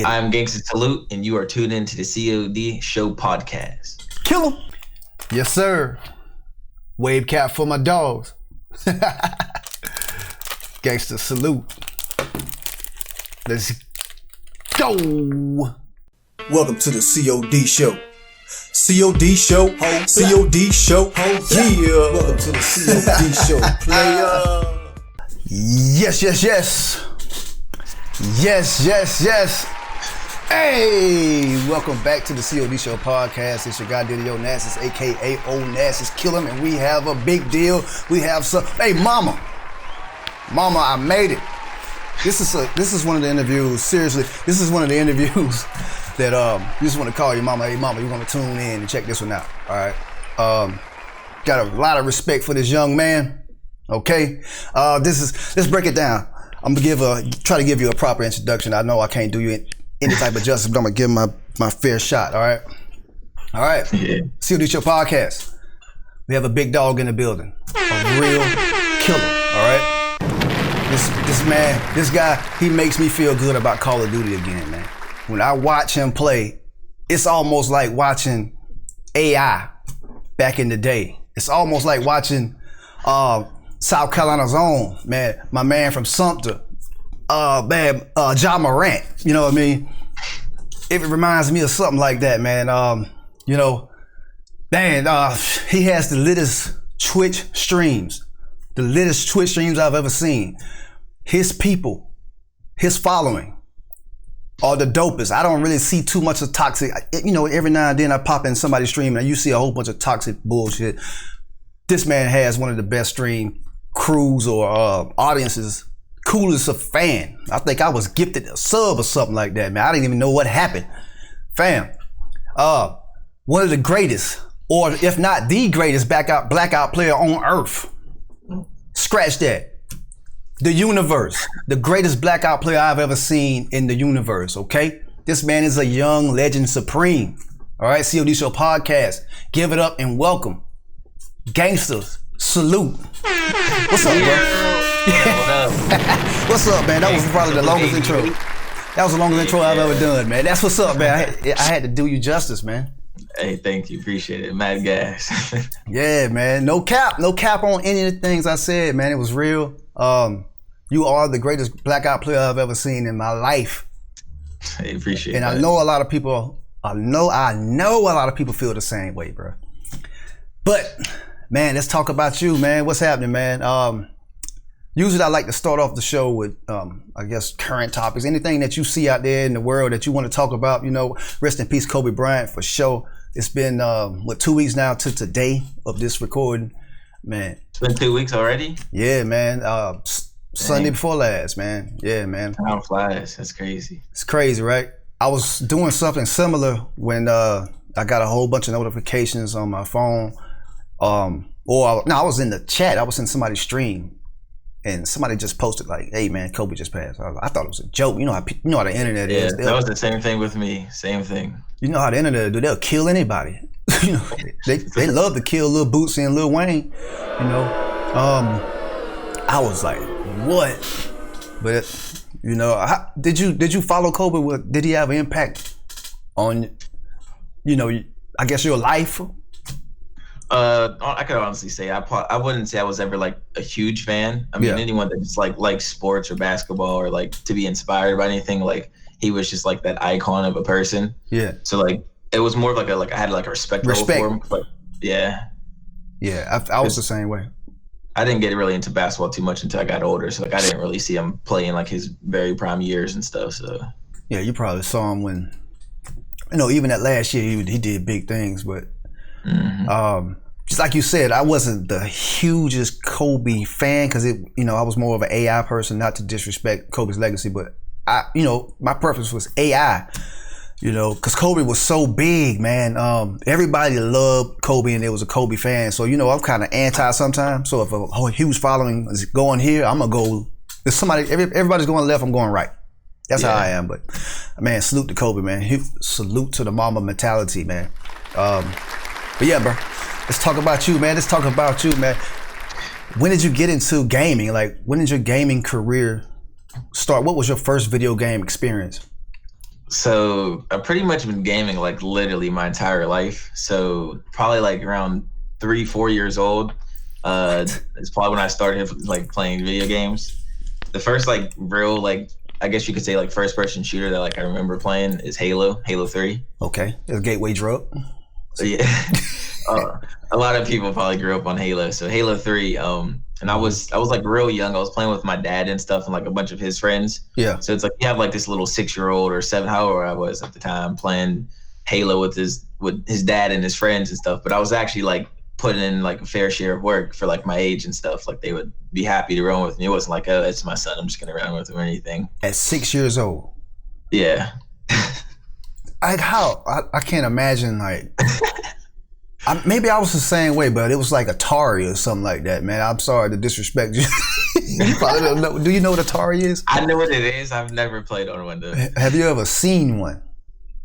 I'm GangstazSalute, and you are tuned into the COD Show podcast. Kill him. Yes, sir. Wave cap for my dogs. Gangster salute. Let's go. Welcome to the COD Show. COD Show, COD Show, yeah. Welcome to the COD Show, player. Yes. Hey, welcome back to the COD Show podcast. It's your guy, Onasis, aka Onasis. Kill him, and we have a big deal. We have some. Hey, mama, I made it. This is one of the interviews. Seriously, this is one of the interviews that you just want to call your mama. Hey, mama, you want to tune in and check this one out. All right. Got a lot of respect for this young man. Okay. Let's break it down. I'm gonna try to give you a proper introduction. I know I can't do you any type of justice, but I'm gonna give my fair shot. All right. Yeah. COD Show podcast. We have a big dog in the building, a real killer. All right. This guy, he makes me feel good about Call of Duty again, man. When I watch him play, it's almost like watching AI back in the day. It's almost like watching South Carolina's own, man, my man from Sumter, Ja Morant, you know what I mean? It reminds me of something like that, man. He has the littest Twitch streams I've ever seen. His people, his following are the dopest. I don't really see too much of toxic. Every now and then I pop in somebody's stream and you see a whole bunch of toxic bullshit. This man has one of the best stream crews or audiences. Coolest a fan. I think I was gifted a sub or something like that, man. I didn't even know what happened. Fam, one of the greatest, or if not the greatest blackout player on earth. Scratch that. The universe. The greatest blackout player I've ever seen in the universe, okay? This man is a young legend supreme. All right, COD Show podcast. Give it up and welcome Gangsters. Salute. What's up, bro? What's up, man? That was probably the longest intro. That was the longest intro I've ever done, man. That's what's up, man. I had to do you justice, man. Hey, thank you. Appreciate it. Mad gas. Yeah, man. No cap on any of the things I said, man. It was real. You are the greatest blackout player I've ever seen in my life. I appreciate it. And I know a lot of people, I know a lot of people feel the same way, bro. But, man, let's talk about you, man. What's happening, man? Usually I like to start off the show with, I guess, current topics. Anything that you see out there in the world that you want to talk about, rest in peace, Kobe Bryant, for sure. It's been, 2 weeks now to today of this recording, man. It's been 2 weeks already? Yeah, man. Sunday before last, man. Yeah, man. Time flies. That's crazy. It's crazy, right? I was doing something similar when I got a whole bunch of notifications on my phone. I was in the chat. I was in somebody's stream. And somebody just posted like, "Hey man, Kobe just passed." I thought it was a joke. You know how the internet is. Yeah, that was the same thing with me. Same thing. You know how the internet do? They'll kill anybody. They love to kill Lil Bootsy and Lil Wayne. I was like, what? But did you follow Kobe? Did he have an impact on I guess your life? I could honestly say I wouldn't say I was ever like a huge fan. I mean, anyone that just likes sports or basketball or like to be inspired by anything, like he was just like that icon of a person. Yeah. So like it was more of I had like a respect for him. But yeah. Yeah, I was the same way. I didn't get really into basketball too much until I got older, so like I didn't really see him play in like his very prime years and stuff. So yeah, you probably saw him when even that last year he did big things, but. Mm-hmm. Just like you said, I wasn't the hugest Kobe fan because I was more of an AI person, not to disrespect Kobe's legacy, but my preference was AI, because Kobe was so big, man. Everybody loved Kobe and there was a Kobe fan. So, I'm kind of anti sometimes. So if a huge following is going here, I'm going to go, if everybody's going left, I'm going right. That's how I am. But man, salute to Kobe, man. Salute to the mama mentality, man. But yeah, bro, let's talk about you, man. When did you get into gaming? Like, when did your gaming career start? What was your first video game experience? So I've pretty much been gaming like literally my entire life. So probably like around 3, 4 years old. It's probably when I started like playing video games. The first like real like I guess you could say like first person shooter that like I remember playing is Halo 3. Okay, it's a gateway drug. So yeah, a lot of people probably grew up on Halo. So Halo 3, and I was like real young. I was playing with my dad and stuff, and like a bunch of his friends. Yeah. So it's like you have like this little 6-year-old or 7, however I was at the time, playing Halo with his dad and his friends and stuff. But I was actually like putting in like a fair share of work for like my age and stuff. Like they would be happy to run with me. It wasn't like, oh, it's my son, I'm just gonna run with him or anything. At 6 years old. Yeah. Like how? I can't imagine like. Maybe I was the same way, but it was like Atari or something like that, man. I'm sorry to disrespect you. You probably don't know. Do you know what Atari is? I know what it is. I've never played on one though. Have you ever seen one?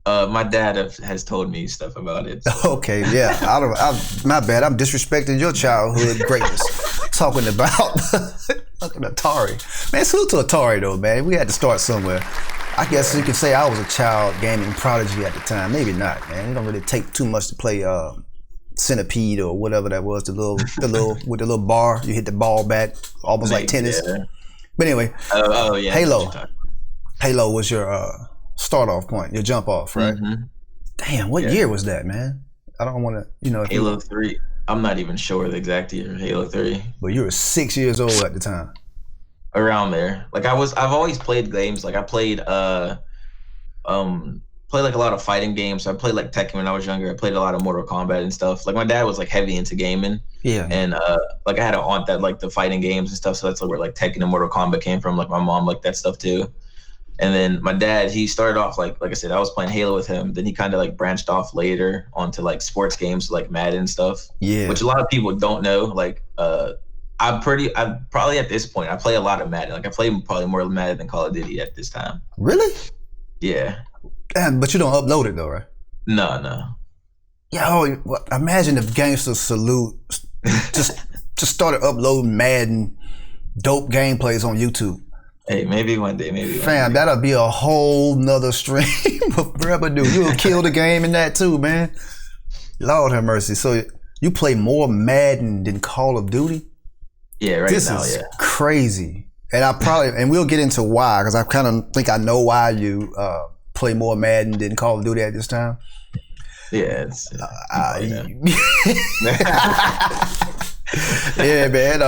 My dad has told me stuff about it. So. Okay, yeah. My bad. I'm disrespecting your childhood greatness. Talking about fucking Atari. Man, salute to Atari though, man. We had to start somewhere. I guess you could say I was a child gaming prodigy at the time. Maybe not, man. It don't really take too much to play Centipede or whatever that was, the little with the little bar, you hit the ball back, almost like tennis. Yeah. But anyway, yeah, Halo was your start off point, your jump off, right? Mm-hmm. Damn, what year was that, man? I don't want to, Halo 3. I'm not even sure the exact year of Halo 3. But you were 6 years old at the time. Around there, like I've always played games. Like I played like a lot of fighting games. So I played like Tekken when I was younger. I played a lot of Mortal Kombat and stuff. Like my dad was like heavy into gaming. Yeah. And like I had an aunt that liked the fighting games and stuff. So that's like where like Tekken and Mortal Kombat came from. Like my mom liked that stuff too. And then my dad, he started off like I said, I was playing Halo with him. Then he kind of like branched off later onto like sports games like Madden and stuff. Yeah. Which a lot of people don't know. Like I'm probably at this point, I play a lot of Madden. Like I play probably more Madden than Call of Duty at this time. Really? Yeah. Damn, but you don't upload it though, right? No. Yo, imagine if GangstazSalute just started uploading Madden dope gameplays on YouTube. Hey, maybe one day, Fam, that'll be a whole nother stream of revenue. You'll kill the game in that too, man. Lord have mercy. So you play more Madden than Call of Duty? Yeah, right this now, is yeah. Crazy. And we'll get into why, because I kind of think I know why you play more Madden than Call of Duty at this time. Yeah, it's yeah, man.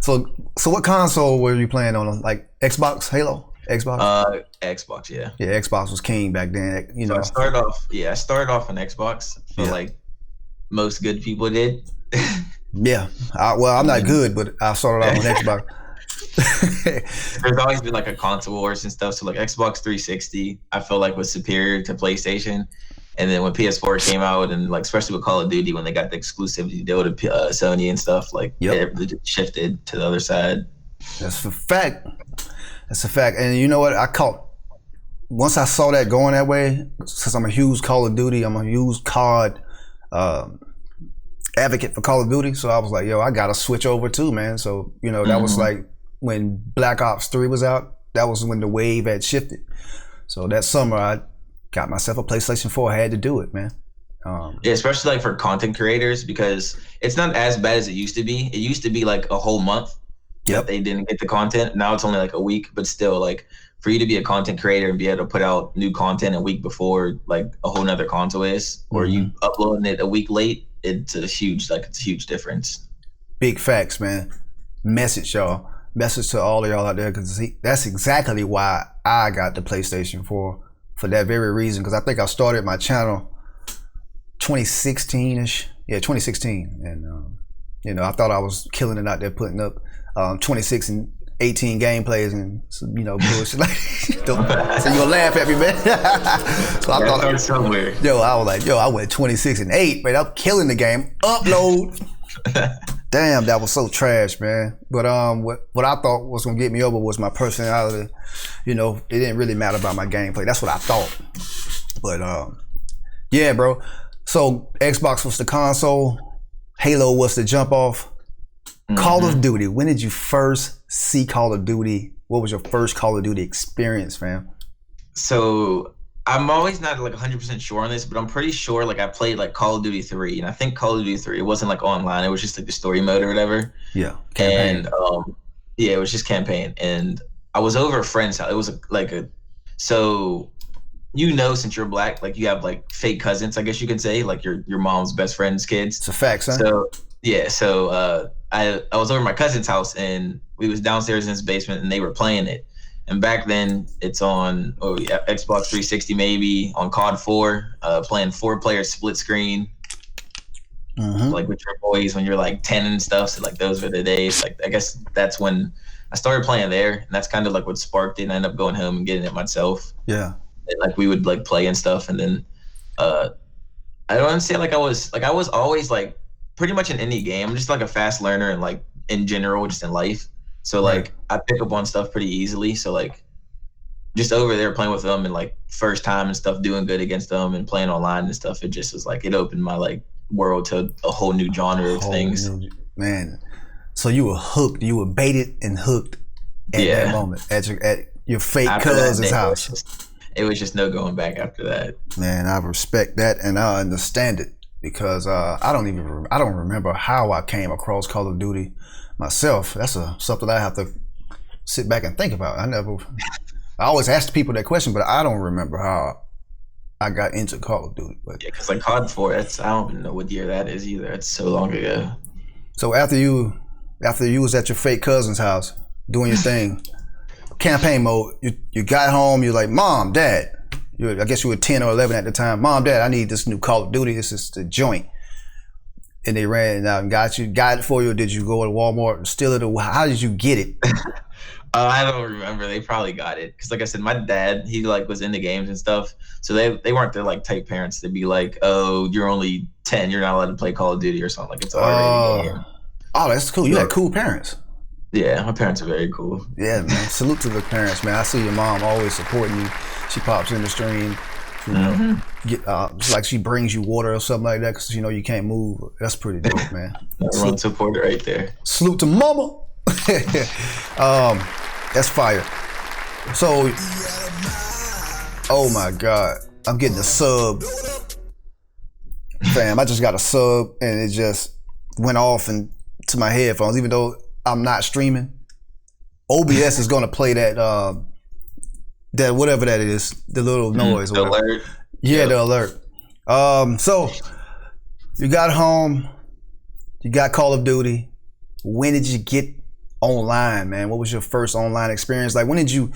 So what console were you playing on? Like Xbox, Halo, Xbox? Xbox, yeah. Yeah, Xbox was king back then. You know, I started off on Xbox. I feel like most good people did. Yeah, I'm not good, but I started off on Xbox. There's always been like a console wars and stuff. So like Xbox 360, I feel like was superior to PlayStation. And then when PS4 came out, and like especially with Call of Duty, when they got the exclusivity deal to Sony and stuff, like it shifted to the other side. That's a fact. And you know what? Once I saw that going that way, since I'm a huge Call of Duty, I'm a huge COD advocate for Call of Duty. So I was like, yo, I gotta switch over too, man. So, that was like when Black Ops 3 was out, that was when the wave had shifted. So that summer I got myself a PlayStation 4. I had to do it, man. Yeah, especially like for content creators, because it's not as bad as it used to be. It used to be like a whole month that they didn't get the content. Now it's only like a week, but still, like for you to be a content creator and be able to put out new content a week before like a whole nother console is, or you uploading it a week late, it's a huge difference. Big facts, man. Message to all of y'all out there, because that's exactly why I got the PlayStation 4, for that very reason. Because I think I started my channel 2016-ish. Yeah, 2016. And, I thought I was killing it out there, putting up 26 and 18 gameplays and, bullshit. So you're going to laugh at me, man. So I thought, somewhere. I was like, I went 26 and 8, man. I'm killing the game. Upload. Damn, that was so trash, man. But what I thought was gonna get me over was my personality. It didn't really matter about my gameplay. That's what I thought. But yeah, bro. So Xbox was the console, Halo was the jump off. Call of Duty. When did you first see Call of Duty? What was your first Call of Duty experience, fam? So I'm always not like 100% sure on this, but I'm pretty sure like I played like Call of Duty 3, and I think Call of Duty 3 it wasn't like online, it was just like the story mode or whatever. Yeah, campaign. And yeah, it was just campaign, and I was over a friend's house. It was so since you're black, like you have like fake cousins, I guess you can say, like your mom's best friend's kids. It's a fact, son. So yeah, I was over at my cousin's house, and we was downstairs in his basement, and they were playing it. And back then, it's on Xbox 360 maybe, on COD 4, playing 4-player split screen, like with your boys when you're like 10 and stuff. So like those were the days. Like I guess that's when I started playing there, and that's kind of like what sparked it. And I ended up going home and getting it myself. Yeah. And, like we would like play and stuff, and then I don't say like I was always like pretty much in any game. I'm just like a fast learner and like in general, just in life. So like I pick up on stuff pretty easily. So like just over there playing with them and like first time and stuff, doing good against them and playing online and stuff, it just was like it opened my like world to a whole new genre of things. Man, so you were hooked. You were baited and hooked at that moment at your fake cousin's house. It was just no going back after that. Man, I respect that and I understand it because I don't remember how I came across Call of Duty myself. That's something I have to sit back and think about. I always ask people that question, but I don't remember how I got into Call of Duty. But yeah, because like COD 4, I don't even know what year that is either. It's so long ago. So after you was at your fake cousin's house doing your thing, campaign mode, you got home, you're like, Mom, Dad, I guess you were 10 or 11 at the time. Mom, Dad, I need this new Call of Duty. This is the joint. And they ran it out and got it for you, or did you go to Walmart and steal it, or how did you get it? I don't remember. They probably got it. Because like I said, my dad, he like was into games and stuff. So they weren't the like type parents to be like, oh, you're only 10, you're not allowed to play Call of Duty or something. Like it's already a game. Oh, that's cool. You had cool parents. Yeah, my parents are very cool. Yeah, man. Salute to the parents, man. I see your mom always supporting you. She pops in the stream. You know, like she brings you water or something like that because you know you can't move. That's pretty dope, man. Run supporter right there. Salute to mama. That's fire. So, oh my God, I'm getting a sub, fam. I just got a sub and it just went off into my headphones, even though I'm not streaming. OBS is gonna play that whatever that is, the little noise. The alert. Yeah, the alert. So you got home, you got Call of Duty. When did you get online, man? What was your first online experience? Like, when did you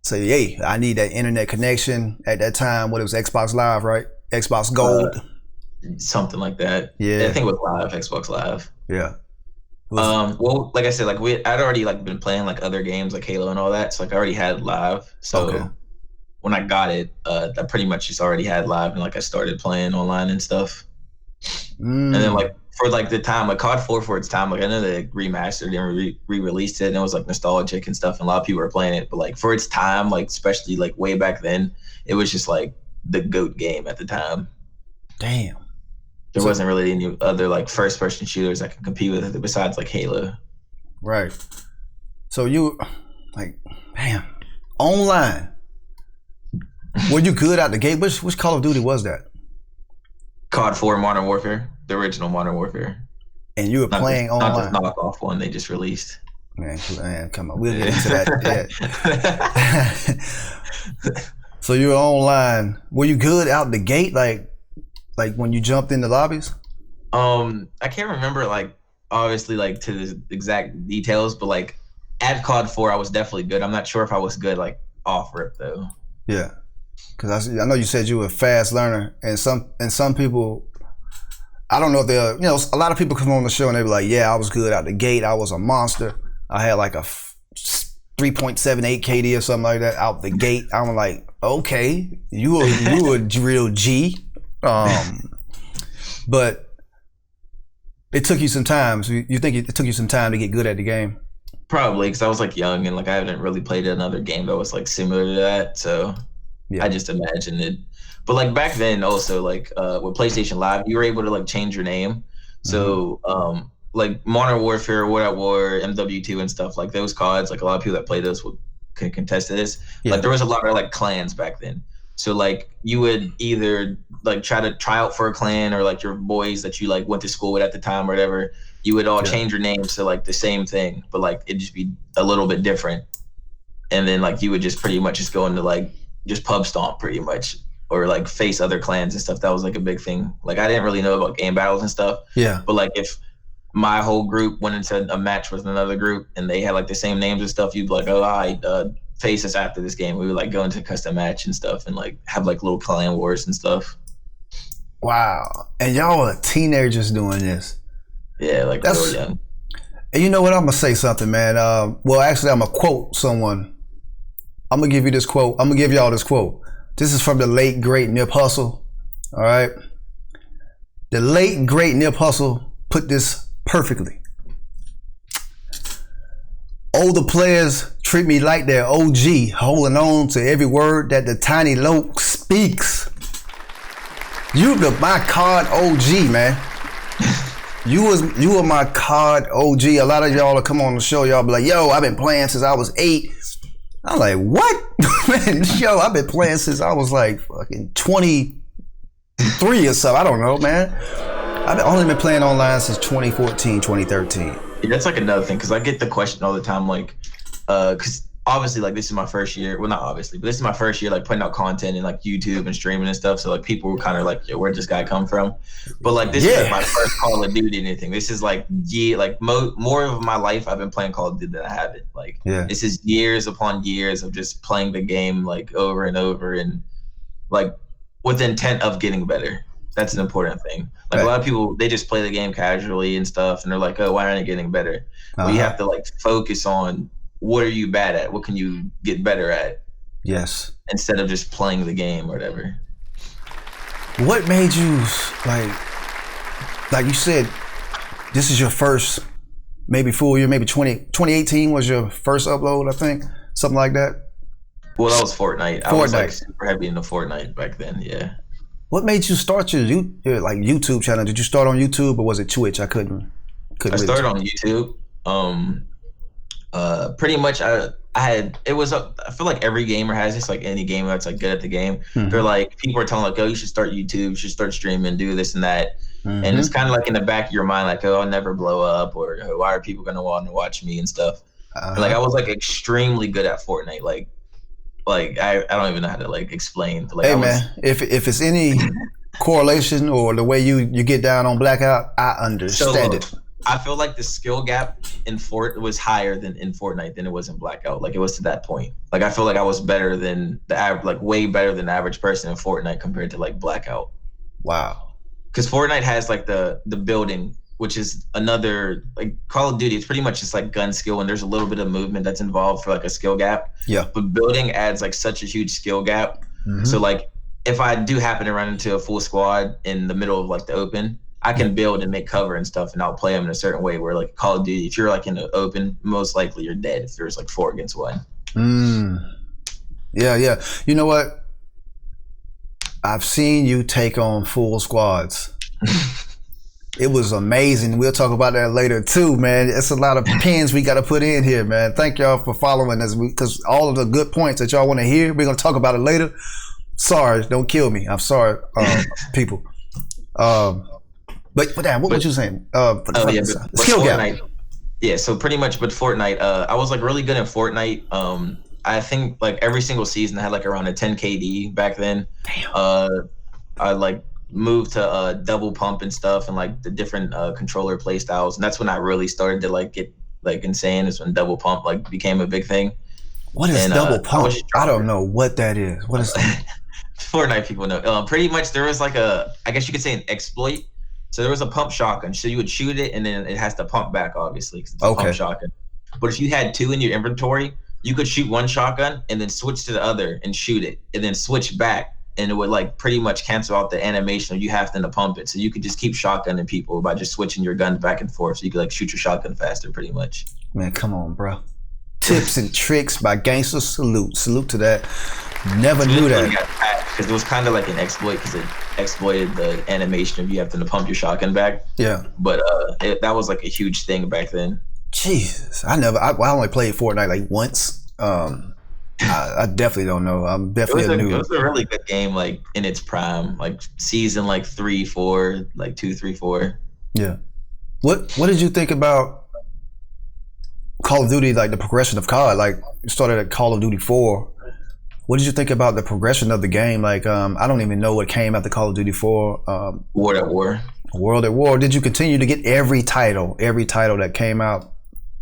say, hey, I need that internet connection at that time? What, it was Xbox Live, right? Xbox Gold? Something like that. Yeah. I think it was Live, Xbox Live. Yeah. Well, like I said, like I'd already like been playing like other games like Halo and all that, so like I already had Live. So when I got it, I pretty much just already had Live, and like I started playing online and stuff. And then like for like the time, like COD 4 for its time, like I know they remastered and re-released it, and it was like nostalgic and stuff, and a lot of people were playing it. But like for its time, like especially like way back then, it was just like the GOAT game at the time. Damn. There wasn't really any other like first-person shooters that could compete with it besides like Halo. Right. So you, like, damn, online. Were you good out the gate? Which Call of Duty was that? COD 4 Modern Warfare, the original Modern Warfare. And you were playing online? Not the knockoff one they just released. Man, come on, we'll get into that. Yeah. So you were online. Were you good out the gate? Like when you jumped in the lobbies? I can't remember like obviously like to the exact details, but like at COD 4 I was definitely good. I'm not sure if I was good like off rip though. Yeah, because I know you said you were a fast learner, and some people, I don't know if they're, you know, a lot of people come on the show and they be like, yeah, I was good out the gate. I was a monster. I had like a 3.78 KD or something like that out the gate. I'm like, okay, you were real G. But it took you some time. So you think it took you some time to get good at the game? Probably, because I was like young and like I haven't really played another game that was like similar to that. So yeah. I just imagined it. But like back then also like with PlayStation Live, you were able to like change your name. So like Modern Warfare, World at War, MW2 and stuff, like those CODs, like a lot of people that play those can contest to this. Yeah. Like there was a lot of like clans back then. So like you would either like try to try out for a clan, or like your boys that you like went to school with at the time or whatever, you would all change your names to like the same thing, but like it'd just be a little bit different. And then like you would just pretty much just go into like just pub stomp pretty much, or like face other clans and stuff. That was like a big thing. Like I didn't really know about game battles and stuff. Yeah. But like if my whole group went into a match with another group and they had like the same names and stuff, you'd be like, oh, face us after this game. We would like go into a custom match and stuff and like have like little clan wars and stuff. Wow. And y'all are teenagers doing this. Yeah, like real young. And you know what? I'm gonna say something, man. Well, actually, I'm gonna quote someone. I'm gonna give you this quote. I'm gonna give y'all this quote. This is from the late great Nip Hussle. All right. The late great Nip Hussle put this perfectly. Older players treat me like they're OG, holding on to every word that the tiny lope speaks. You the my COD OG, man. You were my COD OG. A lot of y'all will come on the show, y'all be like, yo, I've been playing since I was 8. I'm like, what? Man, yo, I've been playing since I was like fucking 23 or so. I don't know, man. I've only been playing online since 2014, 2013. Yeah, that's like another thing, because I get the question all the time, like, because obviously, like, this is my first year. Well, not obviously, but this is my first year, like, putting out content and like YouTube and streaming and stuff. So like, people were kind of like, yo, where'd this guy come from? But like, this is my first Call of Duty or anything. This is like, more of my life I've been playing Call of Duty than I haven't. Like, this is years upon years of just playing the game like over and over, and like with the intent of getting better. That's an important thing. Like a lot of people, they just play the game casually and stuff, and they're like, oh, why aren't I getting better? Well, you have to like focus on, what are you bad at? What can you get better at? Yes. Instead of just playing the game or whatever. What made you, like you said, this is your first, maybe full year, maybe 2018 was your first upload, I think, something like that? Well, that was Fortnite. I was like super heavy into Fortnite back then, yeah. What made you start your like YouTube channel? Did you start on YouTube or was it Twitch? I couldn't I started on YouTube. Pretty much I feel like every gamer has this, like any gamer that's like good at the game. They're like, people are telling like, oh, you should start YouTube, you should start streaming, do this and that. And it's kind of like in the back of your mind, like, oh, I'll never blow up, or oh, why are people gonna want to watch me and stuff. And like I was like extremely good at Fortnite. Like I don't even know how to like explain. Like, hey man, if it's any correlation or the way you get down on Blackout, I understand it. I feel like the skill gap in was higher than in Fortnite than it was in Blackout. Like it was to that point. Like I feel like I was better than the average, like way better than the average person in Fortnite compared to like Blackout. Wow. Because Fortnite has like the building, which is another, like Call of Duty. It's pretty much just like gun skill, and there's a little bit of movement that's involved for like a skill gap. Yeah. But building adds like such a huge skill gap. So like if I do happen to run into a full squad in the middle of like the open, I can build and make cover and stuff, and I'll play them in a certain way. Where like Call of Duty, if you're like in the open, most likely you're dead if there's like 4 against 1. Yeah. You know what? I've seen you take on full squads. It was amazing. We'll talk about that later too, man. It's a lot of pins we got to put in here, man. Thank y'all for following us, because all of the good points that y'all want to hear, we're gonna talk about it later. Sorry, don't kill me. I'm sorry, people. But damn, what was you saying? Skill gap. Yeah, so pretty much, but Fortnite, I was like really good in Fortnite. I think like every single season I had like around a 10 KD back then. Damn. I like moved to double pump and stuff, and like the different controller play styles, and that's when I really started to like get like insane. Is when double pump like became a big thing. What is double pump? I don't know what that is. What is that? Fortnite people know. Pretty much there was like I guess you could say an exploit. So there was a pump shotgun. So you would shoot it, and then it has to pump back, obviously, because it's a pump shotgun. But if you had 2 in your inventory, you could shoot one shotgun and then switch to the other and shoot it, and then switch back, and it would like pretty much cancel out the animation of you having to pump it. So you could just keep shotgunning people by just switching your guns back and forth. So you could like shoot your shotgun faster, pretty much. Man, come on, bro. Tips and tricks by Gangsters. Salute to that. Never knew that. Because it was kind of like an exploit, because it exploited the animation of you having to pump your shotgun back. Yeah. But that was like a huge thing back then. Jesus, I only played Fortnite like once. I definitely don't know. I'm definitely a noob. It was a really good game, like in its prime, like season like 3, 4, like 2, 3, 4. Yeah. What did you think about Call of Duty, like the progression of COD? Like you started at Call of Duty 4. What did you think about the progression of the game? Like I don't even know what came after Call of Duty 4. World at War. World at War. Did you continue to get every title that came out?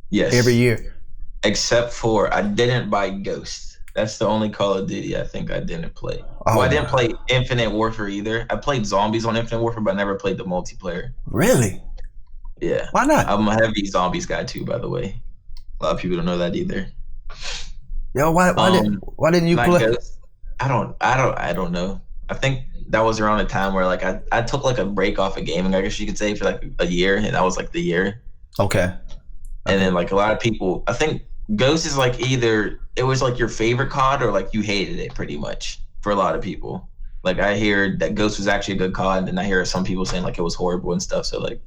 Yes. Every year? Except for I didn't buy Ghost. That's the only Call of Duty I think I didn't play. I didn't play Infinite Warfare either. I played zombies on Infinite Warfare, but I never played the multiplayer. Really? Yeah. Why not? I'm a heavy zombies guy too, by the way. A lot of people don't know that either. Yo, why didn't you play? Ghost, I don't know. I think that was around a time where like I took like a break off of gaming, I guess you could say, for like a year, and that was like the year. Okay. And then like a lot of people, I think Ghost is like either it was like your favorite COD or like you hated it pretty much for a lot of people. Like I hear that Ghost was actually a good COD, and I hear some people saying like it was horrible and stuff. So like,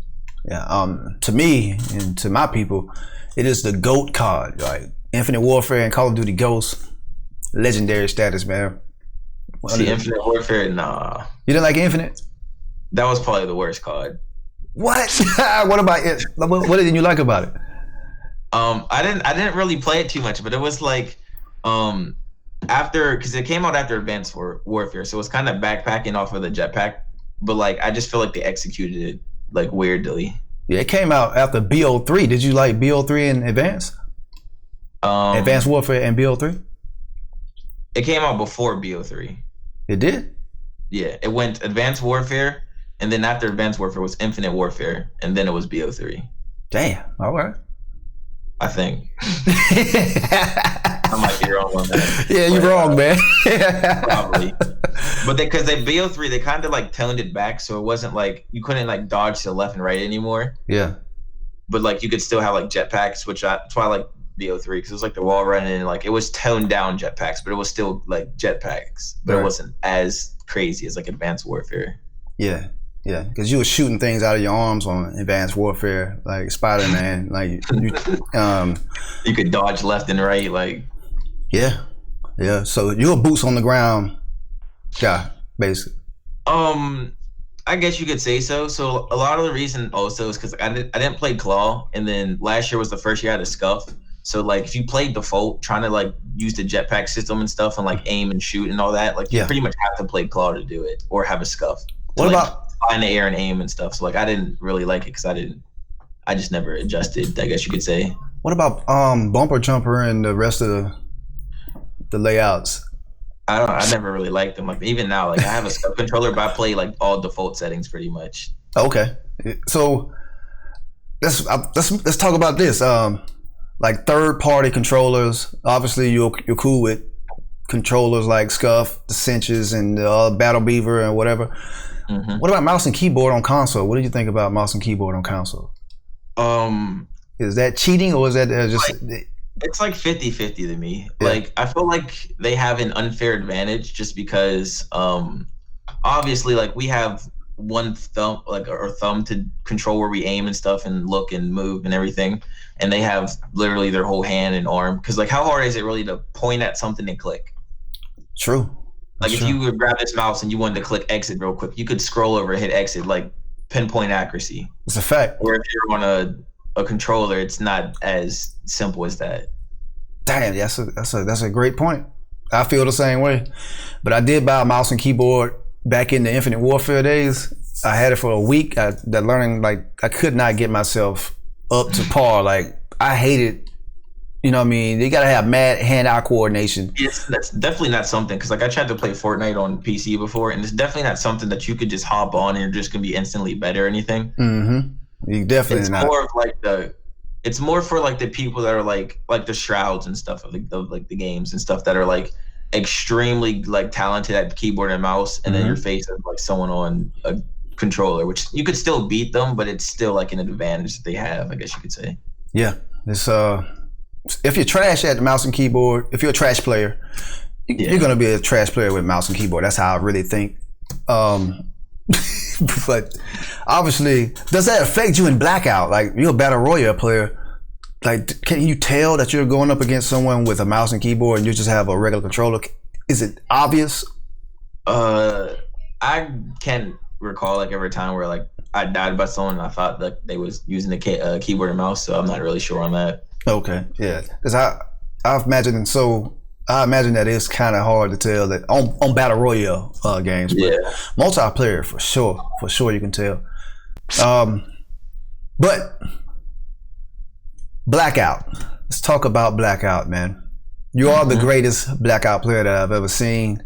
yeah, to me and to my people, it is the GOAT COD. Like Infinite Warfare and Call of Duty Ghost, legendary status, man. See, Infinite Warfare, nah. You didn't like Infinite? That was probably the worst COD. What? What about it? What didn't you like about it? I didn't really play it too much, but it was like after, because it came out after Advanced Warfare, so it was kind of backpacking off of the jetpack, but like I just feel like they executed it like weirdly. Yeah, it came out after BO3. Did you like BO3 and Advanced? Advanced Warfare and BO3? It came out before BO3. It did? Yeah, it went Advanced Warfare, and then after Advanced Warfare was Infinite Warfare, and then it was BO3. Damn, all right. I think. I might be wrong on that. Yeah, you're wrong, man. Probably. But because they BO3, they kind of like toned it back, so it wasn't like you couldn't like dodge to the left and right anymore. Yeah. But like you could still have like jetpacks, that's why I like BO3, because it was like the wall running and like it was toned down jetpacks, but it was still like jetpacks, but it wasn't as crazy as like Advanced Warfare. Yeah. Yeah, because you were shooting things out of your arms on Advanced Warfare, like Spider-Man. Like you could dodge left and right, like. Yeah. So you're a boots on the ground guy, basically. I guess you could say so. So a lot of the reason also is because I didn't play Claw, and then last year was the first year I had a Scuff. So like if you played default, trying to like use the jetpack system and stuff, and like aim and shoot and all that, like you pretty much have to play Claw to do it, or have a Scuff. What about fly in the air and aim and stuff? So like I didn't really like it because I just never adjusted, I guess you could say. What about bumper jumper and the rest of the layouts? I never really liked them. Like even now, like I have a Scuff controller, but I play like all default settings pretty much. Okay, so let's talk about this. Like third-party controllers. Obviously, you're cool with controllers like Scuff, the Cinches, and Battle Beaver, and whatever. Mm-hmm. What about mouse and keyboard on console? What did you think about mouse and keyboard on console? Is that cheating, or is that just? It's like 50-50 to me. Yeah. Like I feel like they have an unfair advantage just because obviously like we have one thumb, like our thumb to control where we aim and stuff and look and move and everything, and they have literally their whole hand and arm, because like how hard is it really to point at something and click? True. Like if you would grab this mouse and you wanted to click exit real quick, you could scroll over and hit exit, like pinpoint accuracy. It's a fact. Or if you're on a controller, it's not as simple as that. Damn, that's a great point. I feel the same way. But I did buy a mouse and keyboard back in the Infinite Warfare days. I had it for a week. That learning, like I could not get myself up to par. Like I hated. You know what I mean? You gotta have mad hand-eye coordination. Yes, that's definitely not something, because like I tried to play Fortnite on PC before, and it's definitely not something that you could just hop on and you're just gonna be instantly better or anything. Mm-hmm. You definitely it's not. More of like it's more for like the people that are like the Shrouds and stuff of like the games and stuff that are like extremely like talented at keyboard and mouse, and then you're facing like someone on a controller, which you could still beat them, but it's still like an advantage that they have, I guess you could say. Yeah, it's if you're trash at the mouse and keyboard, if you're a trash player, you're gonna be a trash player with mouse and keyboard. That's how I really think. But obviously, does that affect you in Blackout? Like you're a battle royale player. like, can you tell that you're going up against someone with a mouse and keyboard and you just have a regular controller? Is it obvious? I can't recall like every time where like I died by someone and I thought that they was using the keyboard and mouse, so I'm not really sure on that. Okay, yeah, because I imagine that it's kind of hard to tell that on battle royale games. But multiplayer for sure you can tell. But Blackout. Let's talk about Blackout, man. You are the greatest Blackout player that I've ever seen.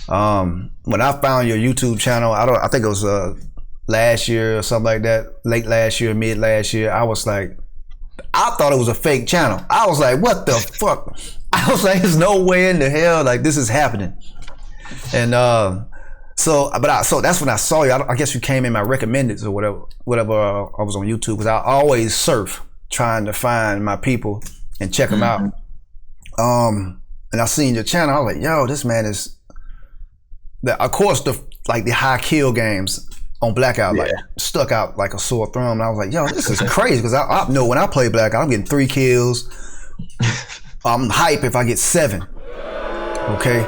When I found your YouTube channel, I think it was last year or something like that, late last year, mid last year. I was like, I thought it was a fake channel. I was like, what the fuck? I was like, there's no way in the hell like this is happening. And so that's when I saw you. I guess you came in my recommendeds or whatever. I was on YouTube because I always surf trying to find my people and check them out. And I seen your channel. I was like, yo, this man is. Of course, the high kill games on Blackout like stuck out like a sore thumb. And I was like, yo, this is crazy because I know when I play Blackout, I'm getting 3 kills. I'm hype if I get 7. Okay,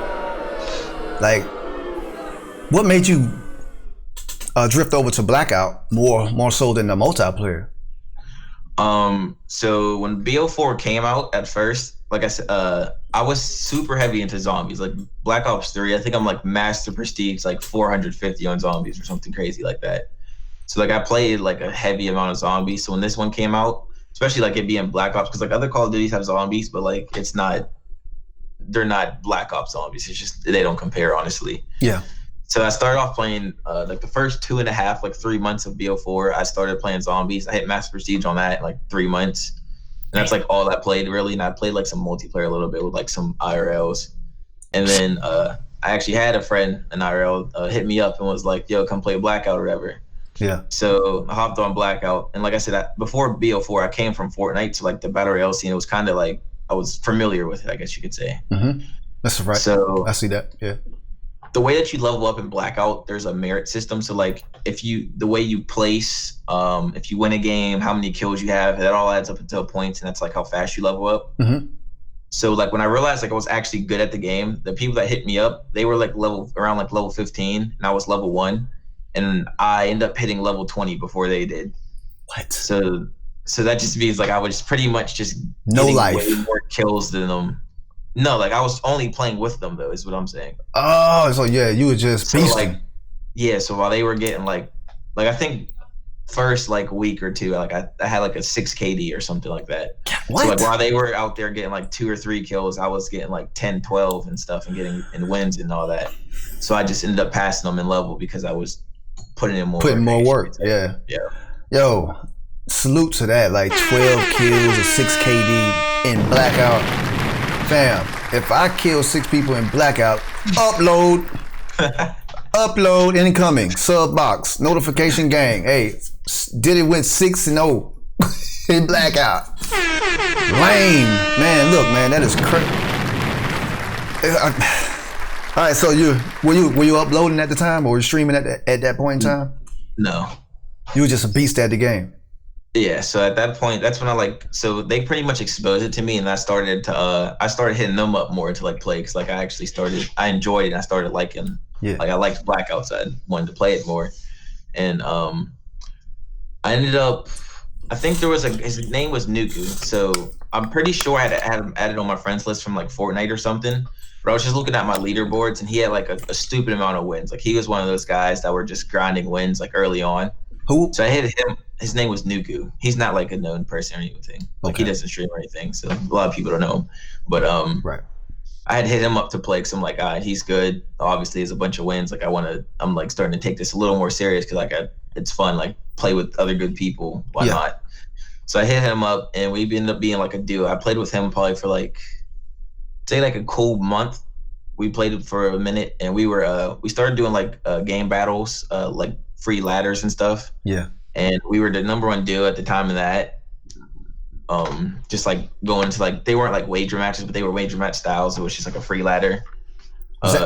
like, what made you drift over to Blackout more so than the multiplayer? So when BO4 came out at first, like I said, I was super heavy into zombies. Like Black Ops 3, I think I'm like master prestige, like 450 on zombies or something crazy like that. So like I played like a heavy amount of zombies. So when this one came out, especially like it being Black Ops, because like other Call of Duties have zombies, but like they're not Black Ops zombies. It's just, they don't compare, honestly. Yeah. So I started off playing like the first 2.5, like 3 months of BO4. I started playing zombies. I hit master prestige on that in like 3 months. And that's like all I played really. And I played like some multiplayer a little bit with like some IRLs. And then I actually had a friend, an IRL, hit me up and was like, yo, come play Blackout or whatever. Yeah. So I hopped on Blackout. And like I said, before BO4, I came from Fortnite. So like the battle royale scene, it was kind of like, I was familiar with it, I guess you could say. That's right. So I see that. Yeah. The way that you level up in Blackout, there's a merit system. So like the way you place, if you win a game, how many kills you have, that all adds up into points, and that's like how fast you level up. So like when I realized like I was actually good at the game, the people that hit me up, they were like around level 15, and I was level 1, and I ended up hitting level 20 before they did. What? So that just means like I was pretty much just no getting life, way more kills than them. No, like I was only playing with them though, is what I'm saying. Oh, so yeah, you were just beasting. So while they were getting like I think first like week or two, like I had like a 6 KD or something like that. What? So like while they were out there getting like 2 or 3 kills, I was getting like 10, 12 and stuff and getting in wins and all that. So I just ended up passing them in level because I was putting in more work. Yeah. Yo, salute to that. Like 12 kills or 6 KD in Blackout. Fam, if I kill 6 people in Blackout, upload incoming, Softbox, notification gang. Hey, did it went 6-0 in Blackout. Lame, man. Look, man, that is crazy. All right, so were you uploading at the time or were you streaming at that point in time? No, you were just a beast at the game. Yeah, so at that point, that's when so they pretty much exposed it to me, and I started hitting them up more to like play, because like I enjoyed it, and I started liking, like I liked Blackout, so I wanted to play it more, and I ended up, I think there was his name was Nuku, so I'm pretty sure I had him added on my friends list from like Fortnite or something, but I was just looking at my leaderboards, and he had like a stupid amount of wins, like he was one of those guys that were just grinding wins like early on. Who? So I hit him. His name was Nuku. He's not like a known person or anything. Like he doesn't stream or anything, so a lot of people don't know him. But right. I had hit him up to play because I'm like, he's good. Obviously, there's a bunch of wins. Like I'm like starting to take this a little more serious because like it's fun. Like play with other good people. Why not? So I hit him up, and we ended up being like a duo. I played with him probably for like, say like a cool month. We played it for a minute, and we started doing like game battles, like free ladders and stuff. Yeah. And we were the #1 duo at the time of that. Just like going to like, they weren't like wager matches, but they were wager match styles. It was just like a free ladder.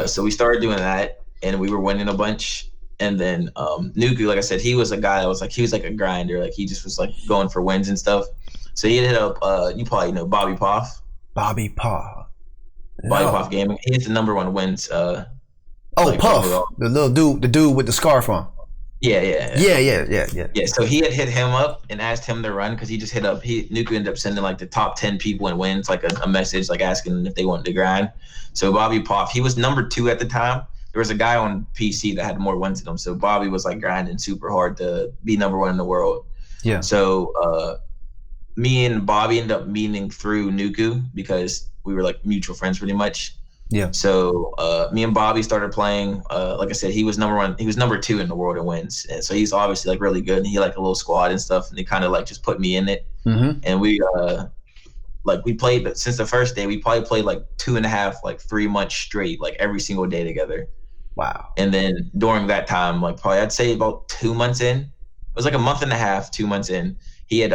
So we started doing that, and we were winning a bunch. And then Nuku, like I said, he was a guy that was like, he was like a grinder. Like he just was like going for wins and stuff. So he hit up, you probably know Bobby Poff. Bobby Poff. Bobby Poff Gaming. He hit the #1 wins. Puff, overall. The dude with the scarf on. Yeah. Yeah. So he had hit him up and asked him to run because he just hit up. Nuku ended up sending like the top 10 people in wins, like a message, like asking if they wanted to grind. So Bobby Poff, he was #2 at the time. There was a guy on PC that had more wins than him. So Bobby was like grinding super hard to be #1 in the world. Yeah. So me and Bobby ended up meeting through Nuku because we were like mutual friends pretty much. Yeah. So me and Bobby started playing. Like I said, he was #1. He was #2 in the world in wins, and so he's obviously like really good. And he like a little squad and stuff, and they kind of like just put me in it. Mm-hmm. And we played, but since the first day, we probably played like 2.5, like 3 months straight, like every single day together. Wow. And then during that time, like probably I'd say about 2 months in, it was like a month and a half, 2 months in, he had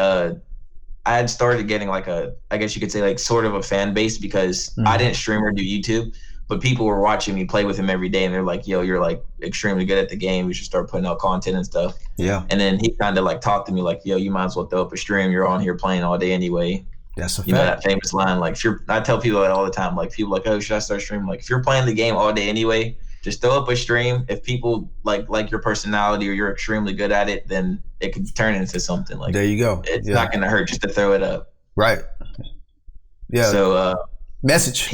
I had started getting like I guess you could say like sort of a fan base because I didn't stream or do YouTube, but people were watching me play with him every day and they're like, yo, you're like extremely good at the game. You should start putting out content and stuff. Yeah. And then he kind of like talked to me like, yo, you might as well throw up a stream. You're on here playing all day anyway. That's a fact. You know that famous line, like I tell people that all the time, like people like, oh, should I start streaming? Like if you're playing the game all day anyway, just throw up a stream. If people like your personality or you're extremely good at it, then it could turn into something. Like there you go. It's not gonna hurt just to throw it up. Right. Yeah. So message.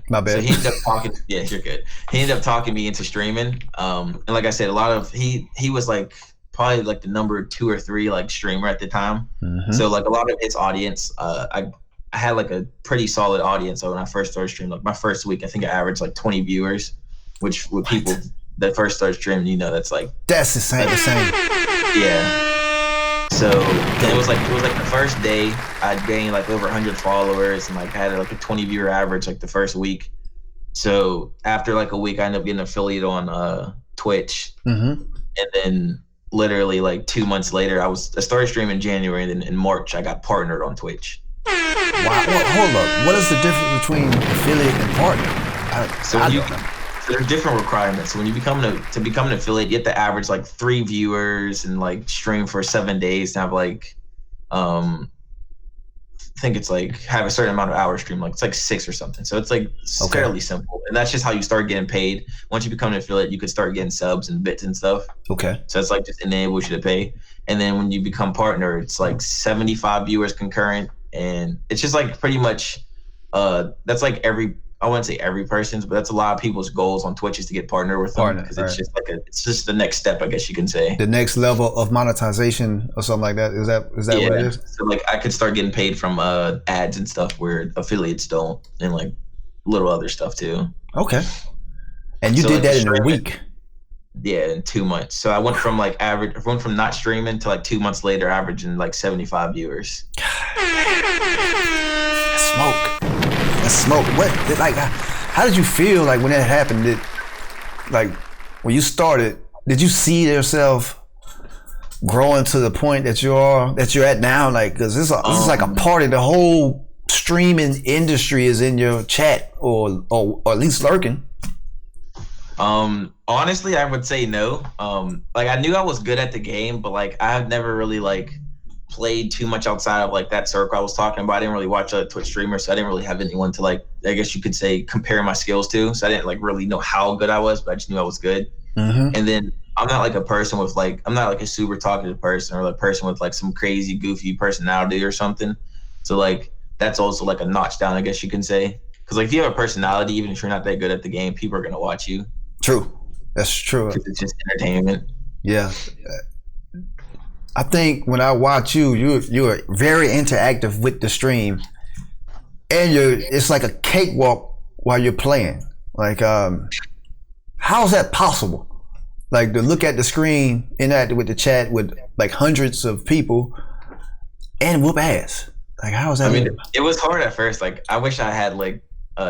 My bad. So he ended up talking. Yeah, you're good. He ended up talking me into streaming. And like I said, he was like probably like the #2 or 3 like streamer at the time. Mm-hmm. So like a lot of his audience, I had like a pretty solid audience. So when I first started streaming, like my first week, I think I averaged like 20 viewers, which with people that first started streaming, you know, that's like that's the same. Yeah. So it was like the first day I'd gained like over 100 followers and like had like a 20 viewer average like the first week. So after like a week, I ended up getting affiliate on Twitch, and then literally like 2 months later, I started streaming in January, and then in March I got partnered on Twitch. Wow. Well, hold up. What is the difference between affiliate and partner? So there's different requirements. So when you become an affiliate, you have to average like 3 viewers and like stream for 7 days and have like, I think it's like have a certain amount of hours stream, like it's like 6 or something. So it's like fairly simple. And that's just how you start getting paid. Once you become an affiliate, you could start getting subs and bits and stuff. Okay. So it's like just enables you to pay. And then when you become partner, it's like 75 viewers concurrent. And it's just like pretty much, that's like I wouldn't say every person's, but that's a lot of people's goals on Twitch is to get partnered with them because it's just like it's just the next step, I guess you can say. The next level of monetization or something like that. Is that what it is? So like I could start getting paid from ads and stuff where affiliates don't, and like little other stuff too. Okay. And you did that in a week. Yeah, in 2 months. So I went from not streaming to like 2 months later averaging like 75 viewers. Smoke. What? Like, how did you feel like when that happened? Like when you started, did you see yourself growing to the point that you're at now? Like, because this is like a part of the whole streaming industry is in your chat or at least lurking. Honestly, I would say no. Like I knew I was good at the game, but like I've never really like played too much outside of like that circle I was talking about. I didn't really watch other Twitch streamers, so I didn't really have anyone to like, I guess you could say, compare my skills to. So I didn't like really know how good I was, but I just knew I was good. And then I'm not like a person with like, I'm not like a super talkative person or a person with like some crazy goofy personality or something. So like that's also like a notch down, I guess you can say. Because like if you have a personality, even if you're not that good at the game, people are gonna watch you. True, that's true. Because it's just entertainment. Yeah. I think when I watch you're very interactive with the stream, and it's like a cakewalk while you're playing. Like, how is that possible? Like to look at the screen, interact with the chat with like hundreds of people, and whoop ass. Like, how is that? I mean, it was hard at first. Like, I wish I had like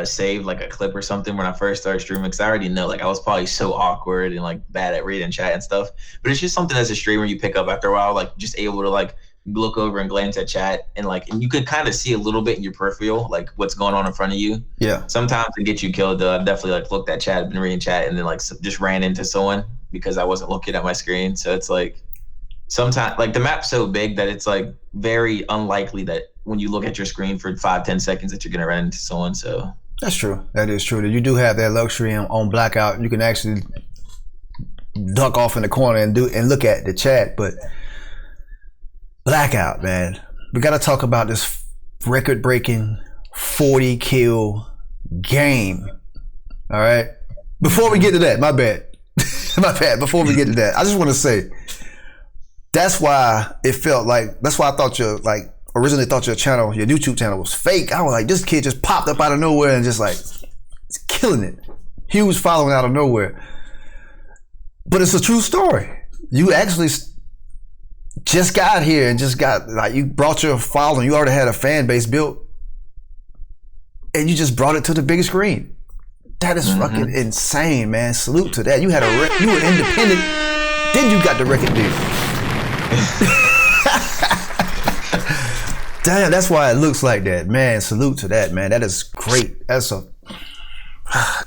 saved like a clip or something when I first started streaming, because I already know like I was probably so awkward and like bad at reading chat and stuff. But it's just something as a streamer you pick up after a while, like just able to like look over and glance at chat and you could kind of see a little bit in your peripheral like what's going on in front of you. Yeah. Sometimes it gets you killed though. I definitely like looked at chat, been reading chat, and then like just ran into someone because I wasn't looking at my screen. So it's like sometimes like the map's so big that it's like very unlikely that when you look at your screen for 5-10 seconds that you're gonna run into someone. So that's true. That is true. You do have that luxury on Blackout. You can actually duck off in the corner and look at the chat. But Blackout, man, we got to talk about this record-breaking 40 kill game. All right. Before we get to that, my bad. Before we get to that, I just want to say that's why it felt like, that's why I thought originally thought your YouTube channel was fake. I was like, this kid just popped up out of nowhere and just like, it's killing it. Huge following out of nowhere. But it's a true story. You actually just got here and you brought your following. You already had a fan base built and you just brought it to the big screen. That is fucking insane, man. Salute to that. You were independent, then you got the record deal. Damn, that's why it looks like that, man. Salute to that, man. That is great. That's a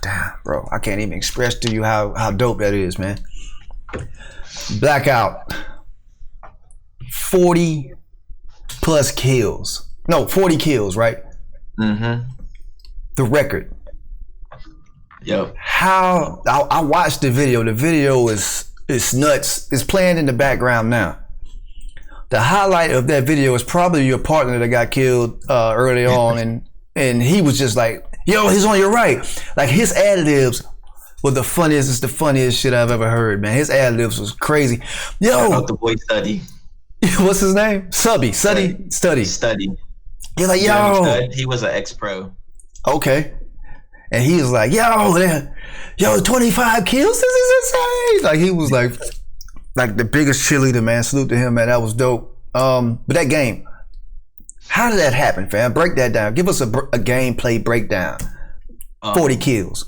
damn, bro. I can't even express to you how dope that is, man. Blackout, 40 plus kills. No, 40 kills, right? The record. Yep. How I watched the video. The video is nuts. It's playing in the background now. The highlight of that video is probably your partner that got killed early on, and he was just like, "Yo, he's on your right." Like his ad-libs were the funniest shit I've ever heard, man. His ad-libs was crazy. Yo, shout out the boy Study. What's his name? Study. You're like, yo. He was an ex-pro. Okay. And he was like, yo, 25 kills? This is insane. Like he was like the biggest cheerleader, man. Salute to him, man. That was dope. But that game, how did that happen, fam? Break that down. Give us a gameplay breakdown. 40 kills.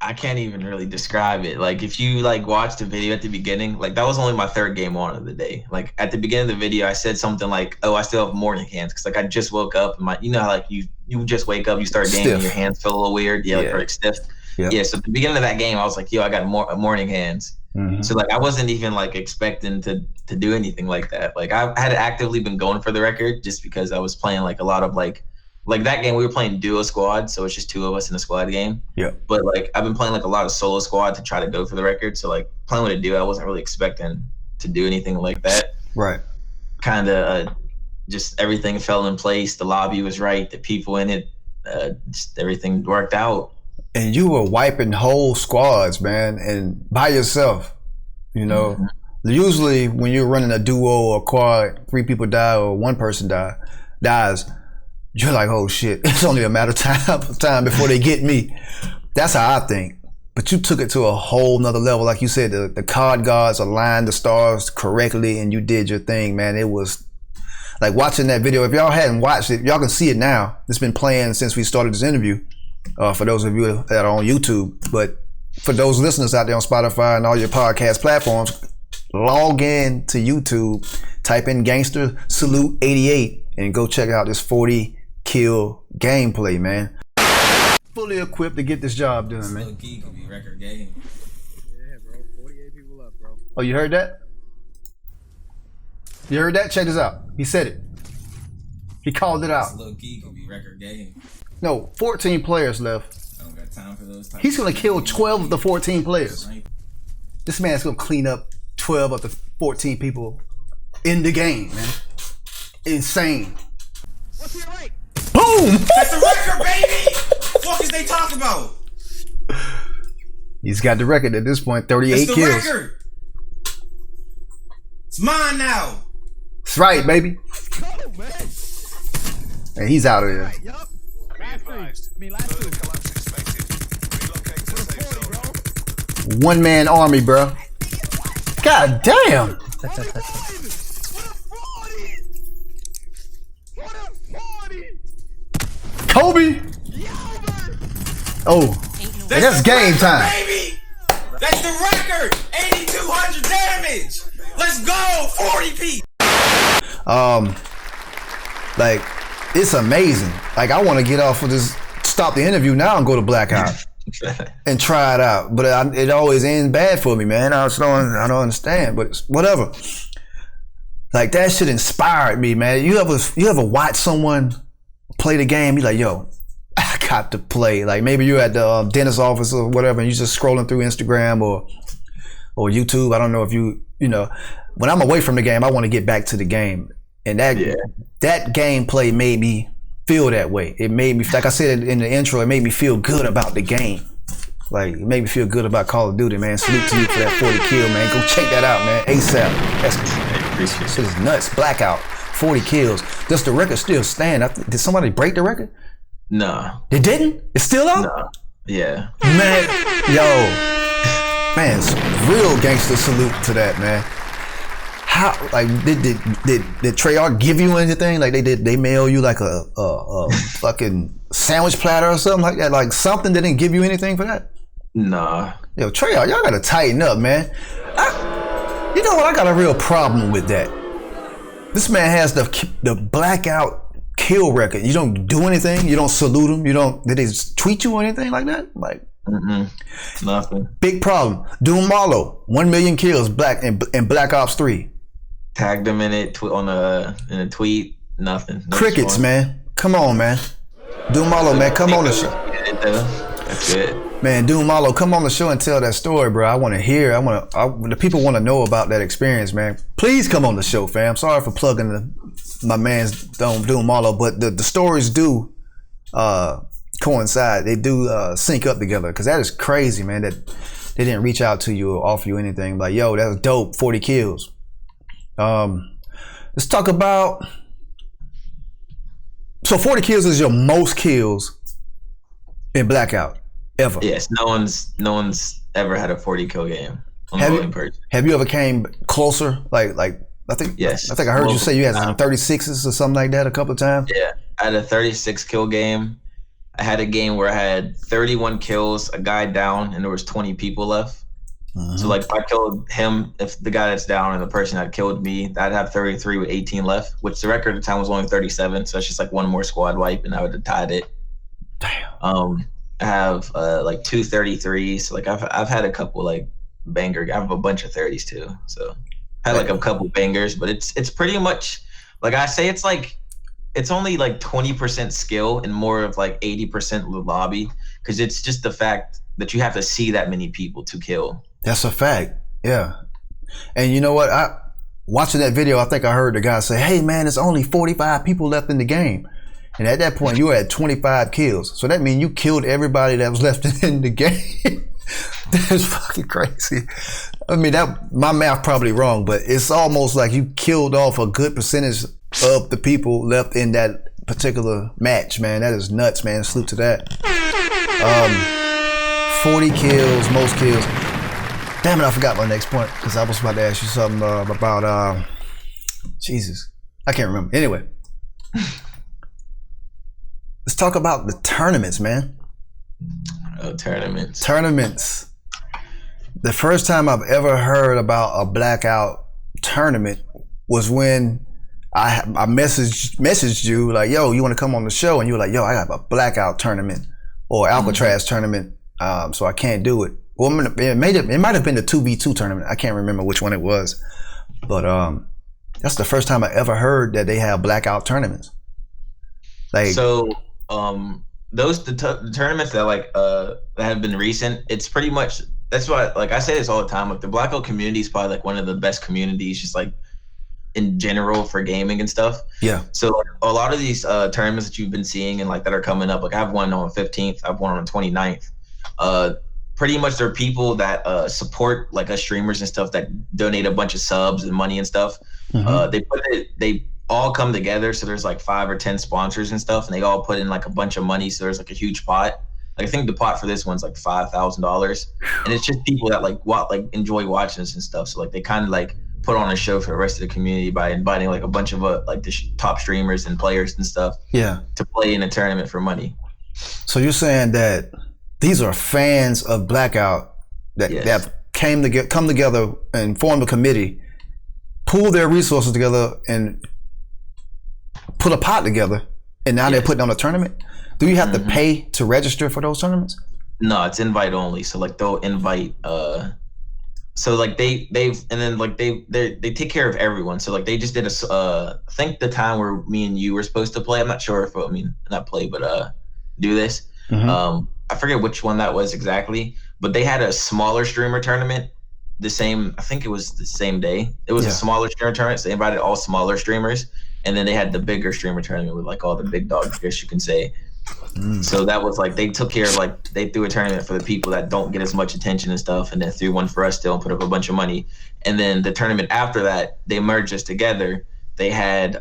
I can't even really describe it. Like if you like watch the video at the beginning, like that was only my third game on of the day. Like at the beginning of the video, I said something like, "Oh, I still have morning hands," because like I just woke up. And you know how like you just wake up, you start gaming, your hands feel a little weird, like stiff. Yep. Yeah. So at the beginning of that game, I was like, "Yo, I got morning hands." So like I wasn't even like expecting to do anything like that. Like I had actively been going for the record just because I was playing like a lot of like that game, we were playing duo squad, so it's just two of us in a squad game. Yeah. But like I've been playing like a lot of solo squad to try to go for the record. So like playing with a duo, I wasn't really expecting to do anything like that. Right. Kind of just everything fell in place. The lobby was right. The people in it, just everything worked out. And you were wiping whole squads, man, and by yourself. You know, usually when you're running a duo or quad, 3 people die or 1 person dies. You're like, oh shit, it's only a matter of time before they get me. That's how I think. But you took it to a whole nother level. Like you said, the COD gods aligned the stars correctly and you did your thing, man. It was like watching that video. If y'all hadn't watched it, y'all can see it now. It's been playing since we started this interview, for those of you that are on YouTube. But for those listeners out there on Spotify and all your podcast platforms, log in to YouTube, type in GangstazSalute88 and go check out this 40 kill gameplay, man. Fully equipped to get this job done, man. Record game. Yeah, bro. 48 people up, bro. Oh, you heard that? You heard that? Check this out. He said it. He called it out. Low key gonna be record game. No, 14 players left. I don't got time for those. He's gonna kill 12 of the 14 players. This man's gonna clean up 12 of the 14 people in the game, man. Insane. What's to your right? Boom! That's the record, baby! What the fuck is they talking about? He's got the record at this point, 38 it's the kills. Record. It's mine now. That's right, baby. Oh, man. And he's out of there. Right, yup. Last two. 1 man army, bro. God damn. Kobe. Oh, that's game time. Baby. That's the record. 8,200 damage. Let's go. 40p. Like, it's amazing. Like, I want to get off of this, stop the interview now and go to Blackout. and try it out. But it always ends bad for me, man. I don't understand, but whatever. Like that shit inspired me, man. You ever watch someone play the game? You're like, yo, I got to play. Like maybe you're at the dentist office or whatever, and you're just scrolling through Instagram or YouTube. I don't know if you know. When I'm away from the game, I want to get back to the game, and that gameplay made me feel that way. It made me, like I said in the intro, it made me feel good about the game. Like, it made me feel good about Call of Duty, man. Salute to you for that 40 kill, man. Go check that out, man. ASAP. That shit is nuts. Blackout, 40 kills. Does the record still stand? Did somebody break the record? No. They didn't? It's still out? No. Yeah. Man, man, real gangster salute to that, man. How, like, did Treyarch give you anything? Like they mail you like a fucking sandwich platter or something like that? Like something they didn't give you anything for that? Nah. Yo, Treyarch, y'all gotta tighten up, man. You know what? I got a real problem with that. This man has the Blackout kill record. You don't do anything. You don't salute him. Did they tweet you or anything like that? Like, nothing. Big problem. Doom Marlowe, 1 million kills in Black Ops 3. Tagged him in it in a tweet. Nothing. No Crickets, response. Man. Come on, man. Doom Marlowe, man, come on the show. That's it. Man, Doom Marlowe, come on the show and tell that story, bro. I want to hear. The people want to know about that experience, man. Please come on the show, fam. Sorry for plugging my man's Doom Marlowe, but the stories do coincide. They do sync up together, because that is crazy, man, that they didn't reach out to you or offer you anything. Like, yo, that was dope, 40 kills. Let's talk about, so 40 kills is your most kills in Blackout ever. Yes, no one's ever had a 40 kill game. Have you ever came closer? Like I think I heard you say you had some 36s or something like that a couple of times. Yeah, I had a 36 kill game. I had a game where I had 31 kills, a guy down, and there was 20 people left. So like if I killed him, if the guy that's down and the person that killed me, I'd have 33 with 18 left, which the record at the time was only 37. So it's just like one more squad wipe and I would have tied it. Damn. I have like 2 33s. So like I've had a couple like banger. I have a bunch of 30s too. So I had like a couple bangers, but it's pretty much like I say it's only like 20% skill and more of like 80% lobby, because it's just the fact that you have to see that many people to kill. That's a fact. Yeah. And you know what? Watching that video, I think I heard the guy say, hey man, there's only 45 people left in the game. And at that point, you were at 25 kills. So that means you killed everybody that was left in the game. That's fucking crazy. I mean, my math probably wrong, but it's almost like you killed off a good percentage of the people left in that particular match, man. That is nuts, man. Salute to that. 40 kills, most kills. Damn it, I forgot my next point, because I was about to ask you something about, Jesus. I can't remember. Anyway. Let's talk about the tournaments, man. Oh, tournaments. Tournaments. The first time I've ever heard about a Blackout tournament was when I messaged you like, yo, you want to come on the show? And you were like, yo, I have a Blackout tournament or Alcatraz tournament, so I can't do it. Well, it might have been the 2v2 tournament. I can't remember which one it was, but that's the first time I ever heard that they have Blackout tournaments. Like, so those the tournaments that like that have been recent, it's pretty much, that's why like I say this all the time, like the Blackout community is probably like one of the best communities just like in general for gaming and stuff. Yeah. So like, a lot of these tournaments that you've been seeing and like that are coming up, like I have one on the 15th, I have one on the 29th. Pretty much they're people that support like us streamers and stuff that donate a bunch of subs and money and stuff. They all come together, so there's like 5 or 10 sponsors and stuff, and they all put in like a bunch of money, so there's like a huge pot. Like I think the pot for this one's like $5,000, and it's just people that like enjoy watching us and stuff. So like they kind of like put on a show for the rest of the community by inviting like a bunch of like the top streamers and players and stuff. Yeah. To play in a tournament for money. So you're saying that these are fans of Blackout that come together and formed a committee, pool their resources together, and put a pot together, and now they're putting on a tournament. Do you have to pay to register for those tournaments? No, it's invite only. So like they'll invite so like they've and then like they take care of everyone. So like they just did I think the time where me and you were supposed to play. I'm not sure if not play, but do this. I forget which one that was exactly, but they had a smaller streamer tournament. I think it was the same day. It was a smaller streamer tournament. So they invited all smaller streamers, and then they had the bigger streamer tournament with like all the big dogs, I guess you can say. So that was like they took care of like they threw a tournament for the people that don't get as much attention and stuff, and then threw one for us still and put up a bunch of money. And then the tournament after that, they merged us together. They had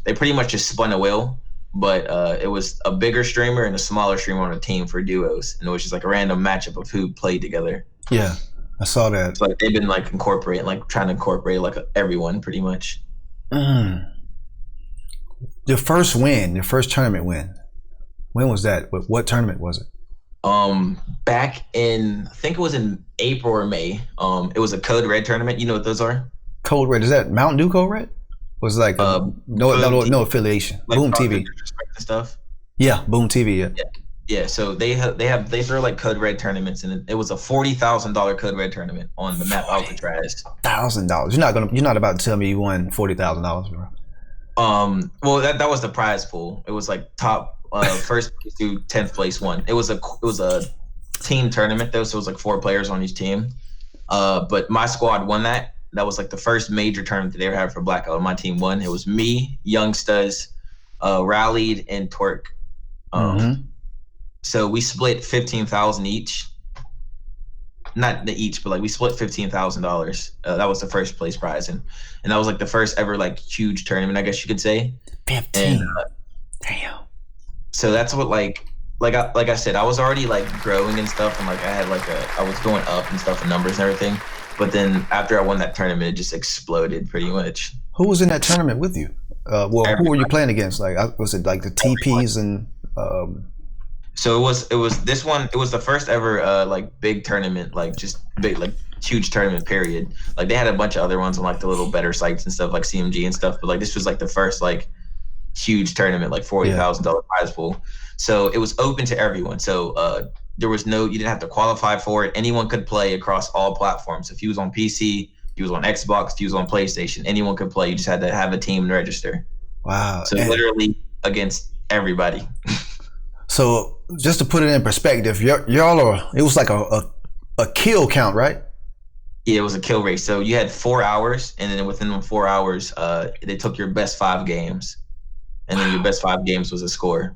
they pretty much just spun a wheel, but it was a bigger streamer and a smaller streamer on a team for duos, and it was just like a random matchup of who played together. Yeah, I saw that. So like they've been like trying to incorporate like everyone pretty much. Your first tournament win. When was that? What tournament was it? Back in, I think it was in April or May. It was a Code Red tournament. You know what those are? Code Red, is that Mountain Dew Code Red? Was it like no affiliation? Like Boom TV and stuff. Yeah, Boom TV. Yeah. So they throw like Code Red tournaments, and it was a $40,000 Code Red tournament on the map Alcatraz. $1,000. You're not about to tell me you won $40,000, bro. Well, that was the prize pool. It was like top first place to 10th place won. It was a team tournament though, so it was like 4 players on each team. But my squad won that. That was like the first major tournament that they ever had for Blackout. My team won. It was me, Gangstaz, Rallied, and Twerk. So we split 15,000 each. Not the each, but like we split $15,000. That was the first place prize, and that was like the first ever like huge tournament, I guess you could say. 15. Damn. So that's what like I said, I was already like growing and stuff, and like I had like I was going up and stuff in numbers and everything. But then after I won that tournament, it just exploded pretty much. Who was in that tournament with you? Who were you playing against? Like, was it like the TPs and? So it was this one. It was the first ever like big tournament, like just big like huge tournament period. Like they had a bunch of other ones on like the little better sites and stuff like CMG and stuff, but like this was like the first like huge tournament, like $40,000 prize pool. So it was open to everyone. So there was you didn't have to qualify for it. Anyone could play across all platforms. If you was on PC, if you was on Xbox, if you was on PlayStation, anyone could play. You just had to have a team and register. Wow. So literally against everybody. So just to put it in perspective, y'all are, it was like a kill count, right? Yeah, it was a kill race. So you had 4 hours, and then within the 4 hours, they took your best 5 games, and then your best 5 games was a score.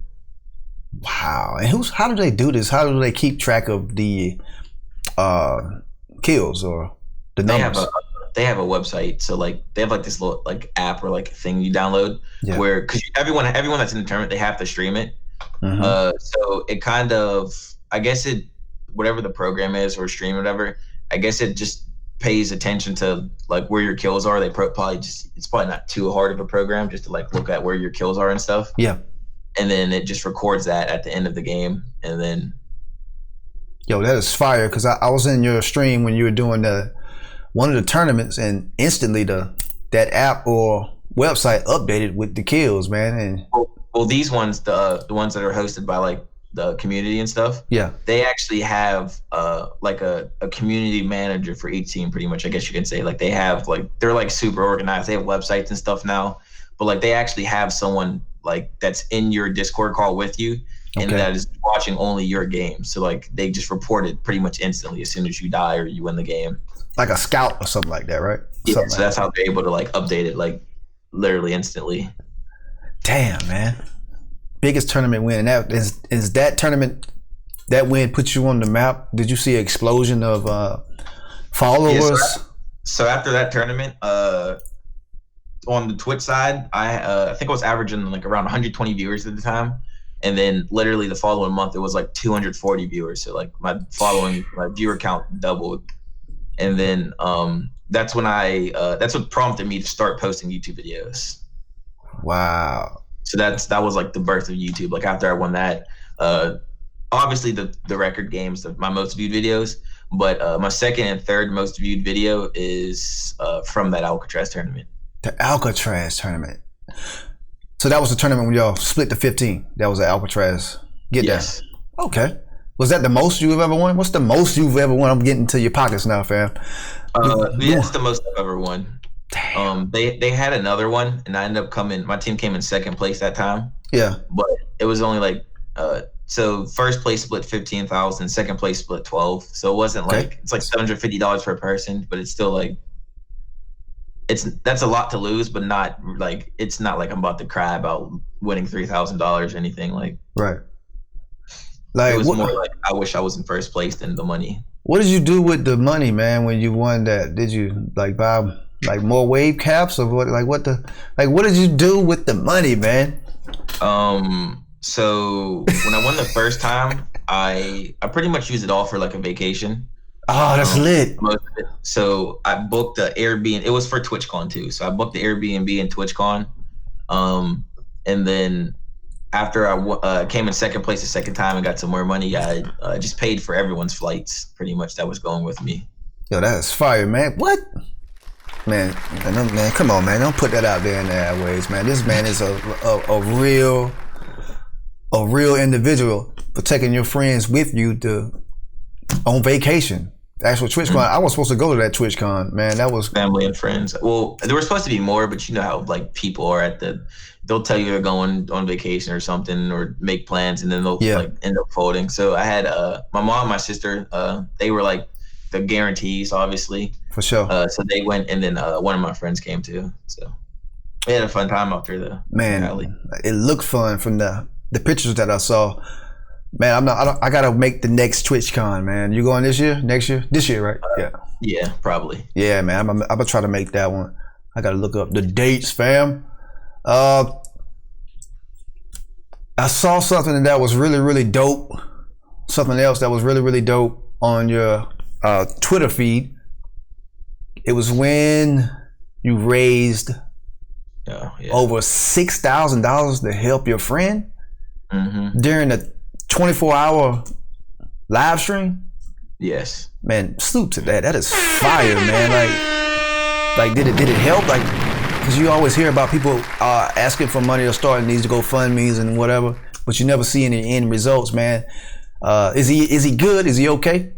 Wow. And how do they do this? How do they keep track of the kills or the numbers? They have a website. So like they have like this little like app or like thing you download where, because everyone that's in the tournament, they have to stream it. So it kind of, I guess whatever the program is or stream or whatever, I guess it just pays attention to like where your kills are. They it's probably not too hard of a program just to like look at where your kills are and stuff. Yeah. And then it just records that at the end of the game. And then. Yo, that is fire. Cause I was in your stream when you were doing one of the tournaments, and instantly that app or website updated with the kills, man. And well, these ones, the ones that are hosted by like the community and stuff, they actually have like a community manager for each team, pretty much, I guess you can say. Like they have like, they're like super organized. They have websites and stuff now, but like they actually have someone like that's in your Discord call with you, and that is watching only your game. So like they just report it pretty much instantly as soon as you die or you win the game. Like a scout or something like that, right? Yeah, so that's how they're able to like update it like literally instantly. Damn, man. Biggest tournament win. And that is that tournament, that win put you on the map? Did you see an explosion of followers? Yeah, so after that tournament, on the Twitch side, I think I was averaging like around 120 viewers at the time. And then literally the following month, it was like 240 viewers. So like my viewer count doubled. And then that's when that's what prompted me to start posting YouTube videos. Wow. So that was like the birth of YouTube. Like after I won that, obviously the record game's my most viewed videos, but my second and third most viewed video is from that Alcatraz tournament. The Alcatraz tournament. So that was the tournament when y'all split the 15. That was the Alcatraz. Get yes. that. Okay. Was that the most you've ever won? What's the most you've ever won? I'm getting to your pockets now, fam. That's the most I've ever won. They had another one, and I ended up my team came in second place that time. Yeah. But it was only like, so first place split 15,000, second place split 12. So it wasn't like, it's like $750 per person, but it's still like, that's a lot to lose, but not like, it's not like I'm about to cry about winning $3,000 or anything. Like, right. Like, it was more like, I wish I was in first place than the money. What did you do with the money, man, when you won that? Did you like buy like more wave caps or what? Like what did you do with the money, man? So when I won the first time, I pretty much used it all for like a vacation. Oh, that's lit. Most of it. So I booked the Airbnb. It was for TwitchCon too. So I booked the Airbnb in TwitchCon. And then after I came in second place the second time and got some more money, I just paid for everyone's flights pretty much that was going with me. Yo, that's fire, man. What? Man, come on, man. Don't put that out there in the airways, man. This man is a real individual for taking your friends with you on vacation. The actual TwitchCon. I was supposed to go to that TwitchCon, man. That was family and friends. Well, there were supposed to be more, but you know how like people are they'll tell you they're going on vacation or something or make plans and then they'll like end up folding. So I had my mom and my sister, they were like the guarantees, obviously. For sure. So they went, and then one of my friends came too. So we had a fun time out there though. Man, it looked fun from the pictures that I saw. Man, I gotta make the next TwitchCon, man. You going this year? Next year? This year, right? Yeah. Yeah, probably. Yeah, man. I'm gonna try to make that one. I gotta look up the dates, fam. I saw something that was really, really dope. Something else that was really, really dope on your Twitter feed. It was when you raised over $6,000 to help your friend during a 24-hour live stream. Yes. Man, salute to that. That is fire, man. Like did it help? Like, because you always hear about people asking for money or starting these GoFundMes and whatever, but you never see any end results, man. Is he good? Is he okay?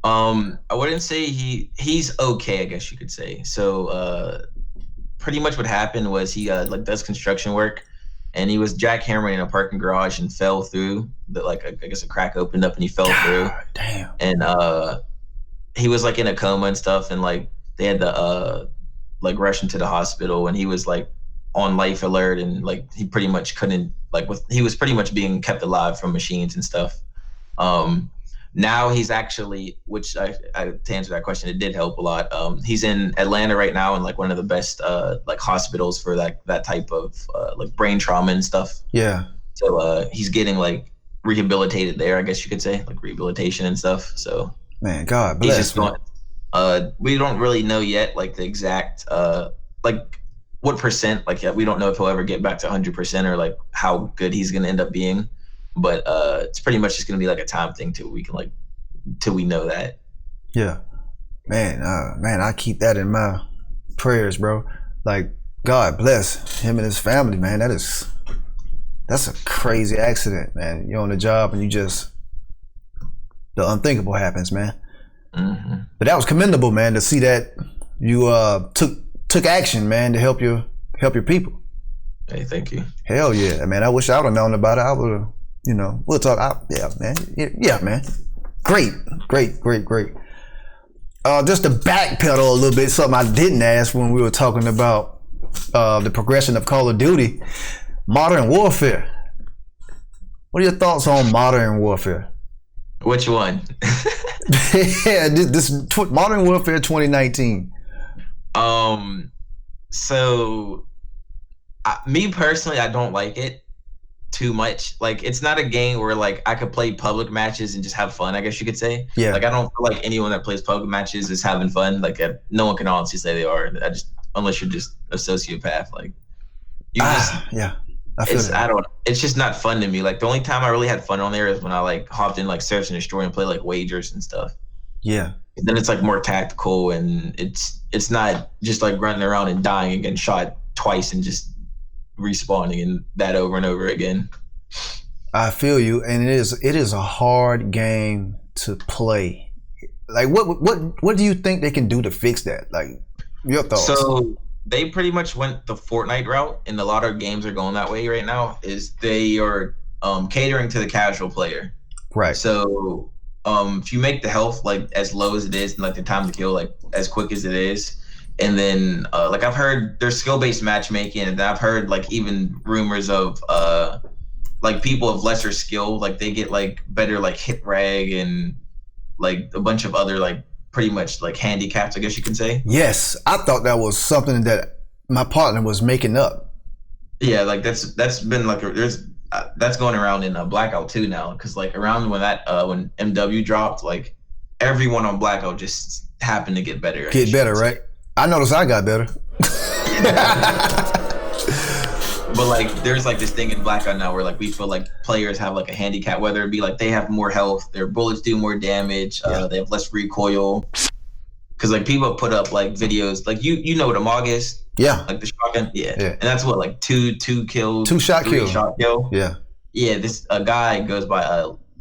I wouldn't say he's okay, I guess you could say. So pretty much what happened was he like does construction work, and he was jackhammering in a parking garage and fell through. I guess a crack opened up and he fell through. Damn. And he was like in a coma and stuff, and like they had to like rush him to the hospital, and he was like on life alert, and like he pretty much couldn't he was pretty much being kept alive from machines and stuff. Now he's actually, which to answer that question, it did help a lot. He's in Atlanta right now in like one of the best like hospitals for that type of like brain trauma and stuff. Yeah. So he's getting like rehabilitated there, I guess you could say, like rehabilitation and stuff. So man, God bless. He's just going. We don't really know yet, like the exact like what percent. Like we don't know if he'll ever get back to 100% or like how good he's gonna end up being. But it's pretty much just gonna be like a time thing till we know that. Yeah. Man, I keep that in my prayers, bro. Like, God bless him and his family, man. That's a crazy accident, man. You're on the job and the unthinkable happens, man. Mm-hmm. But that was commendable, man, to see that you took action, man, to help your people. Hey, thank you. Hell yeah, man. I wish I would have known about it. I would have. You know, we'll talk. Yeah, man. Yeah, man. Great. Just to backpedal a little bit, something I didn't ask when we were talking about the progression of Call of Duty, Modern Warfare. What are your thoughts on Modern Warfare? Which one? Yeah, this Modern Warfare 2019. So, me personally, I don't like it too much. Like, it's not a game where like I could play public matches and just have fun, I guess you could say. Yeah. Like, I don't feel like anyone that plays public matches is having fun. Like, no one can honestly say they are. Unless you're just a sociopath. Like, yeah. It's just not fun to me. Like, the only time I really had fun on there is when I like hopped in like Search and Destroy and play like wagers and stuff. Yeah. And then it's like more tactical, and it's not just like running around and dying and getting shot twice and just respawning and that over and over again. I feel you, and it is a hard game to play. Like, what do you think they can do to fix that? Like, your thoughts? So they pretty much went the Fortnite route, and a lot of games are going that way right now. Is they are catering to the casual player. Right. So if you make the health like as low as it is, and like the time to kill like as quick as it is, and then like I've heard there's skill-based matchmaking, and I've heard like even rumors of like people of lesser skill, like they get like better like hit rag and like a bunch of other like pretty much like handicaps, I guess you can say. Yes, I thought that was something that my partner was making up. Yeah, like that's been like that's going around in Blackout too now, because like around when that when MW dropped, like everyone on Blackout just happened to get better. Get better, right? I noticed I got better. But like there's like this thing in Blackout now where like we feel like players have like a handicap, whether it be like they have more health, their bullets do more damage, they have less recoil. Because like people put up like videos, like you know what a MOG is? Yeah. Like the shotgun? Yeah. And that's what, like two kills, 2 shot kill. Shot kill. Yeah. Yeah, this a guy goes by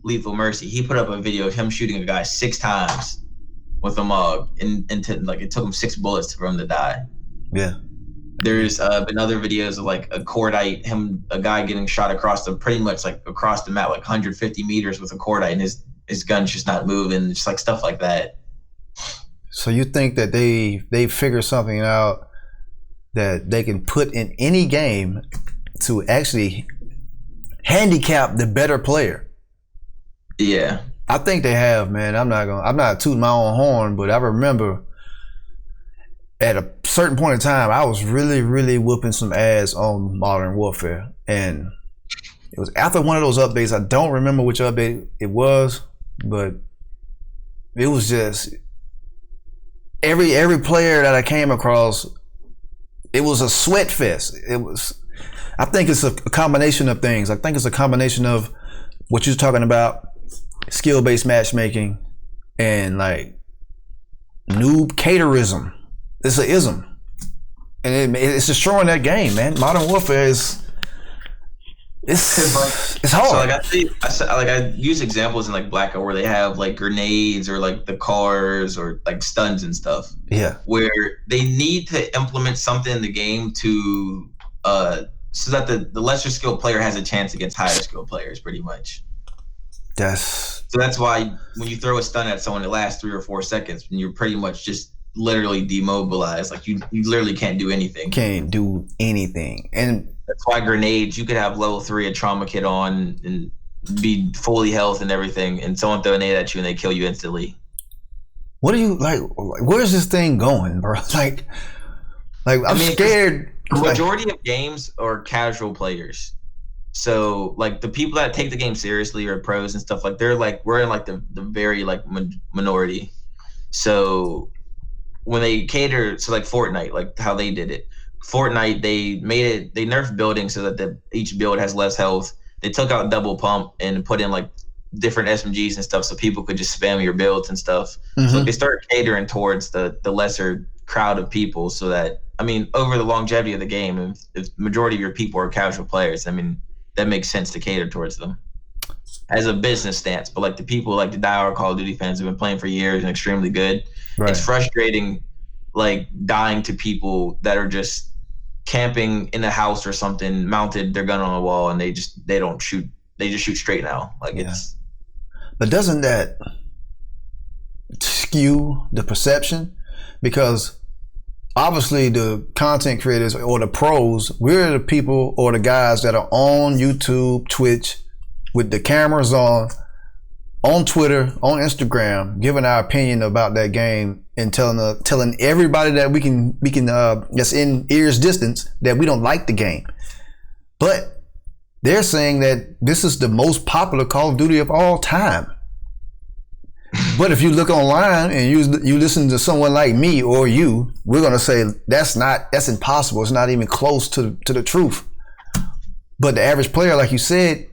Lethal Mercy. He put up a video of him shooting a guy 6 times with a MOG, and like it took him 6 bullets for him to die. Yeah. There's been other videos of like a cordite, a guy getting shot across pretty much like across the map, like 150 meters with a cordite, and his gun's just not moving, just like stuff like that. So you think that they figure something out that they can put in any game to actually handicap the better player? Yeah. I think they have, man. I'm not tooting my own horn, but I remember at a certain point in time, I was really, really whooping some ass on Modern Warfare. And it was after one of those updates. I don't remember which update it was, but it was just every player that I came across, it was a sweat fest. I think it's a combination of things. I think it's a combination of what you're talking about, skill-based matchmaking, and noob caterism. It's an ism, and it's destroying that game, man. Modern Warfare it's hard. So I use examples in like Blackout where they have like grenades or like the cars or like stuns and stuff. Yeah. Where they need to implement something in the game to so that the lesser skilled player has a chance against higher skilled players, pretty much. So that's why when you throw a stun at someone, it lasts 3 or 4 seconds, and you're pretty much just literally demobilized. Like you literally can't do anything. Can't do anything. And that's why grenades, you could have level 3 a trauma kit on and be fully health and everything, and someone throw a nade at you and they kill you instantly. What do you like? Where's this thing going, bro? Like I'm scared. The majority of games are casual players. So like the people that take the game seriously or pros and stuff, like they're like, we're in like the very like minority. So when they cater, so like Fortnite, like how they did it. Fortnite, they nerfed buildings so that each build has less health. They took out double pump and put in like different SMGs and stuff so people could just spam your builds and stuff. Mm-hmm. So they started catering towards the lesser crowd of people, so that, I mean, over the longevity of the game, if majority of your people are casual players, I mean, that makes sense to cater towards them as a business stance. But like the people, like the diehard Call of Duty fans who've been playing for years and extremely good, right. It's frustrating, like dying to people that are just camping in a house or something, mounted their gun on a wall, and they just shoot straight now. Like it's. But doesn't that skew the perception? Because obviously the content creators or the pros, we're the people or the guys that are on YouTube, Twitch, with the cameras on Twitter, on Instagram, giving our opinion about that game and telling everybody that we can that's in ear's distance that we don't like the game. But they're saying that this is the most popular Call of Duty of all time. But if you look online and you listen to someone like me or you, we're gonna say that's impossible. It's not even close to the truth. But the average player, like you said,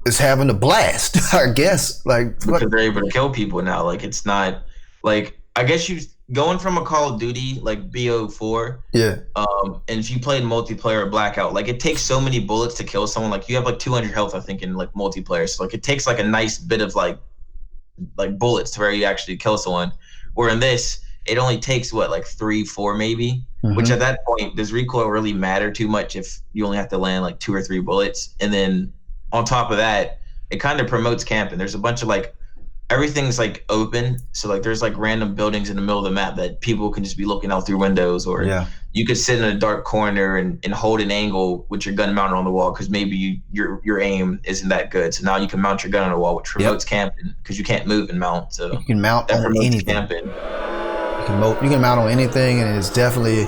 is having a blast, I guess. Like, because they're able to kill people now. Like, it's not like, I guess going from a Call of Duty like BO4, Yeah. and if you played multiplayer or Blackout, like it takes so many bullets to kill someone. Like you have like 200 health, I think, in like multiplayer. So like it takes like a nice bit of like bullets to where you actually kill someone. Where in this, it only takes what, like 3, 4 maybe. Which at that point, does recoil really matter too much if you only have to land like 2 or 3 bullets? And then on top of that, it kind of promotes camping. There's a bunch of like, everything's like open. So like there's like random buildings in the middle of the map that people can just be looking out through windows, or you could sit in a dark corner and hold an angle with your gun mounted on the wall because maybe your aim isn't that good. So now you can mount your gun on the wall, which promotes camping because you can't move and mount. So you can mount on anything. Camping. You can mount on anything, and it's definitely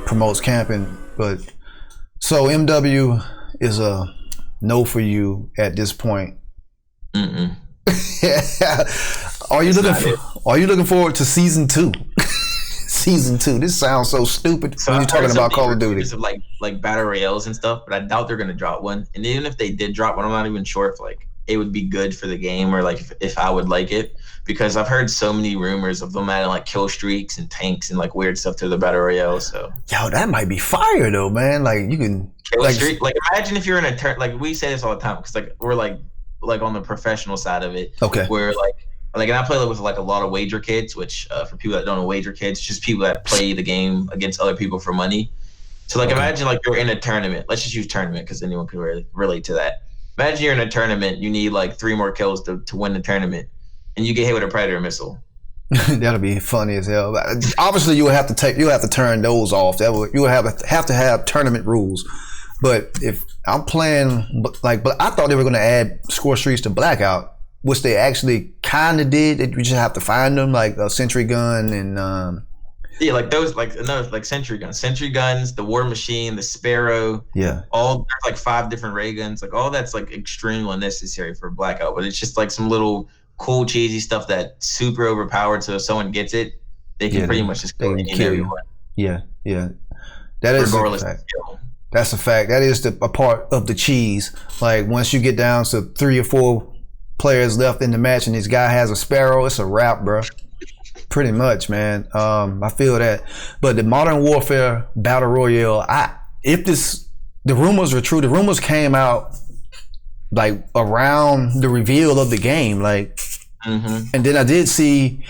promotes camping. But so MW is a no for you at this point. Are you looking forward to season 2? Season 2. This sounds so stupid when you're talking about Call of Duty. Of like battle royales and stuff, but I doubt they're gonna drop one. And even if they did drop one, I'm not even sure if like it would be good for the game or like if I would like it, because I've heard so many rumors of them adding like kill streaks and tanks and like weird stuff to the battle royale. So that might be fire though, man. Like you can kill streak. Like imagine if you're in a like we say this all the time because like we're like on the professional side of it. Okay. Where like and I play with like a lot of wager kids, which for people that don't know, wager kids, just people that play the game against other people for money. So like imagine like you're in a tournament. Let's just use tournament because anyone can really relate to that. Imagine you're in a tournament, you need like 3 more kills to win the tournament, and you get hit with a predator missile. That'll be funny as hell. Obviously, you would have to turn those off. You would have to have tournament rules. But if I'm playing but I thought they were going to add score streaks to Blackout, which they actually kind of did. You just have to find them, like a sentry gun and yeah, like those, like another like sentry guns, the war machine, the sparrow. Yeah, all there's like 5 different ray guns. Like all that's like extremely unnecessary for Blackout, but it's just like some little cool cheesy stuff that's super overpowered. So if someone gets it, they can pretty much just kill you. Yeah, that is regardless. That's a fact. That is a part of the cheese. Like once you get down to 3 or 4 players left in the match, and this guy has a sparrow, it's a wrap, bro. Pretty much, man. I feel that. But the Modern Warfare Battle Royale, the rumors are true. The rumors came out like around the reveal of the game, like, and then I did see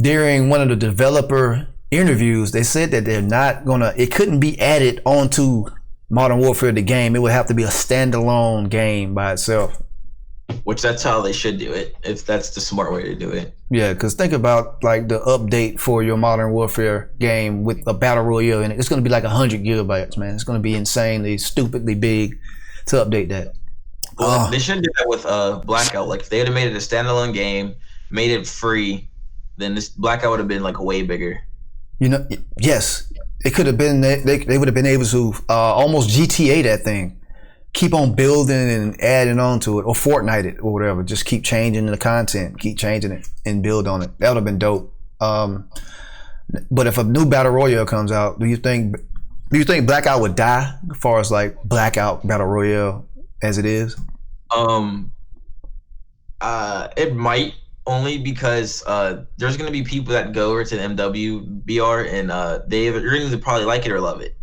during one of the developer interviews, they said that they're not gonna. It couldn't be added onto Modern Warfare the game. It would have to be a standalone game by itself. Which that's how they should do it, if that's the smart way to do it. Yeah, because think about like the update for your Modern Warfare game with a Battle Royale in it. It's going to be like 100 gigabytes, man. It's going to be insanely, stupidly big to update that. Well, they should do that with Blackout. Like if they had made it a standalone game, made it free, then this Blackout would have been like way bigger. You know, yes, it could have been. They would have been able to almost GTA that thing. Keep on building and adding on to it, or Fortnite it or whatever. Just keep changing the content, keep changing it and build on it. That would have been dope. But if a new Battle Royale comes out, do you think Blackout would die as far as like Blackout Battle Royale as it is? It might, only because there's gonna be people that go over to the MWBR and you're gonna probably like it or love it.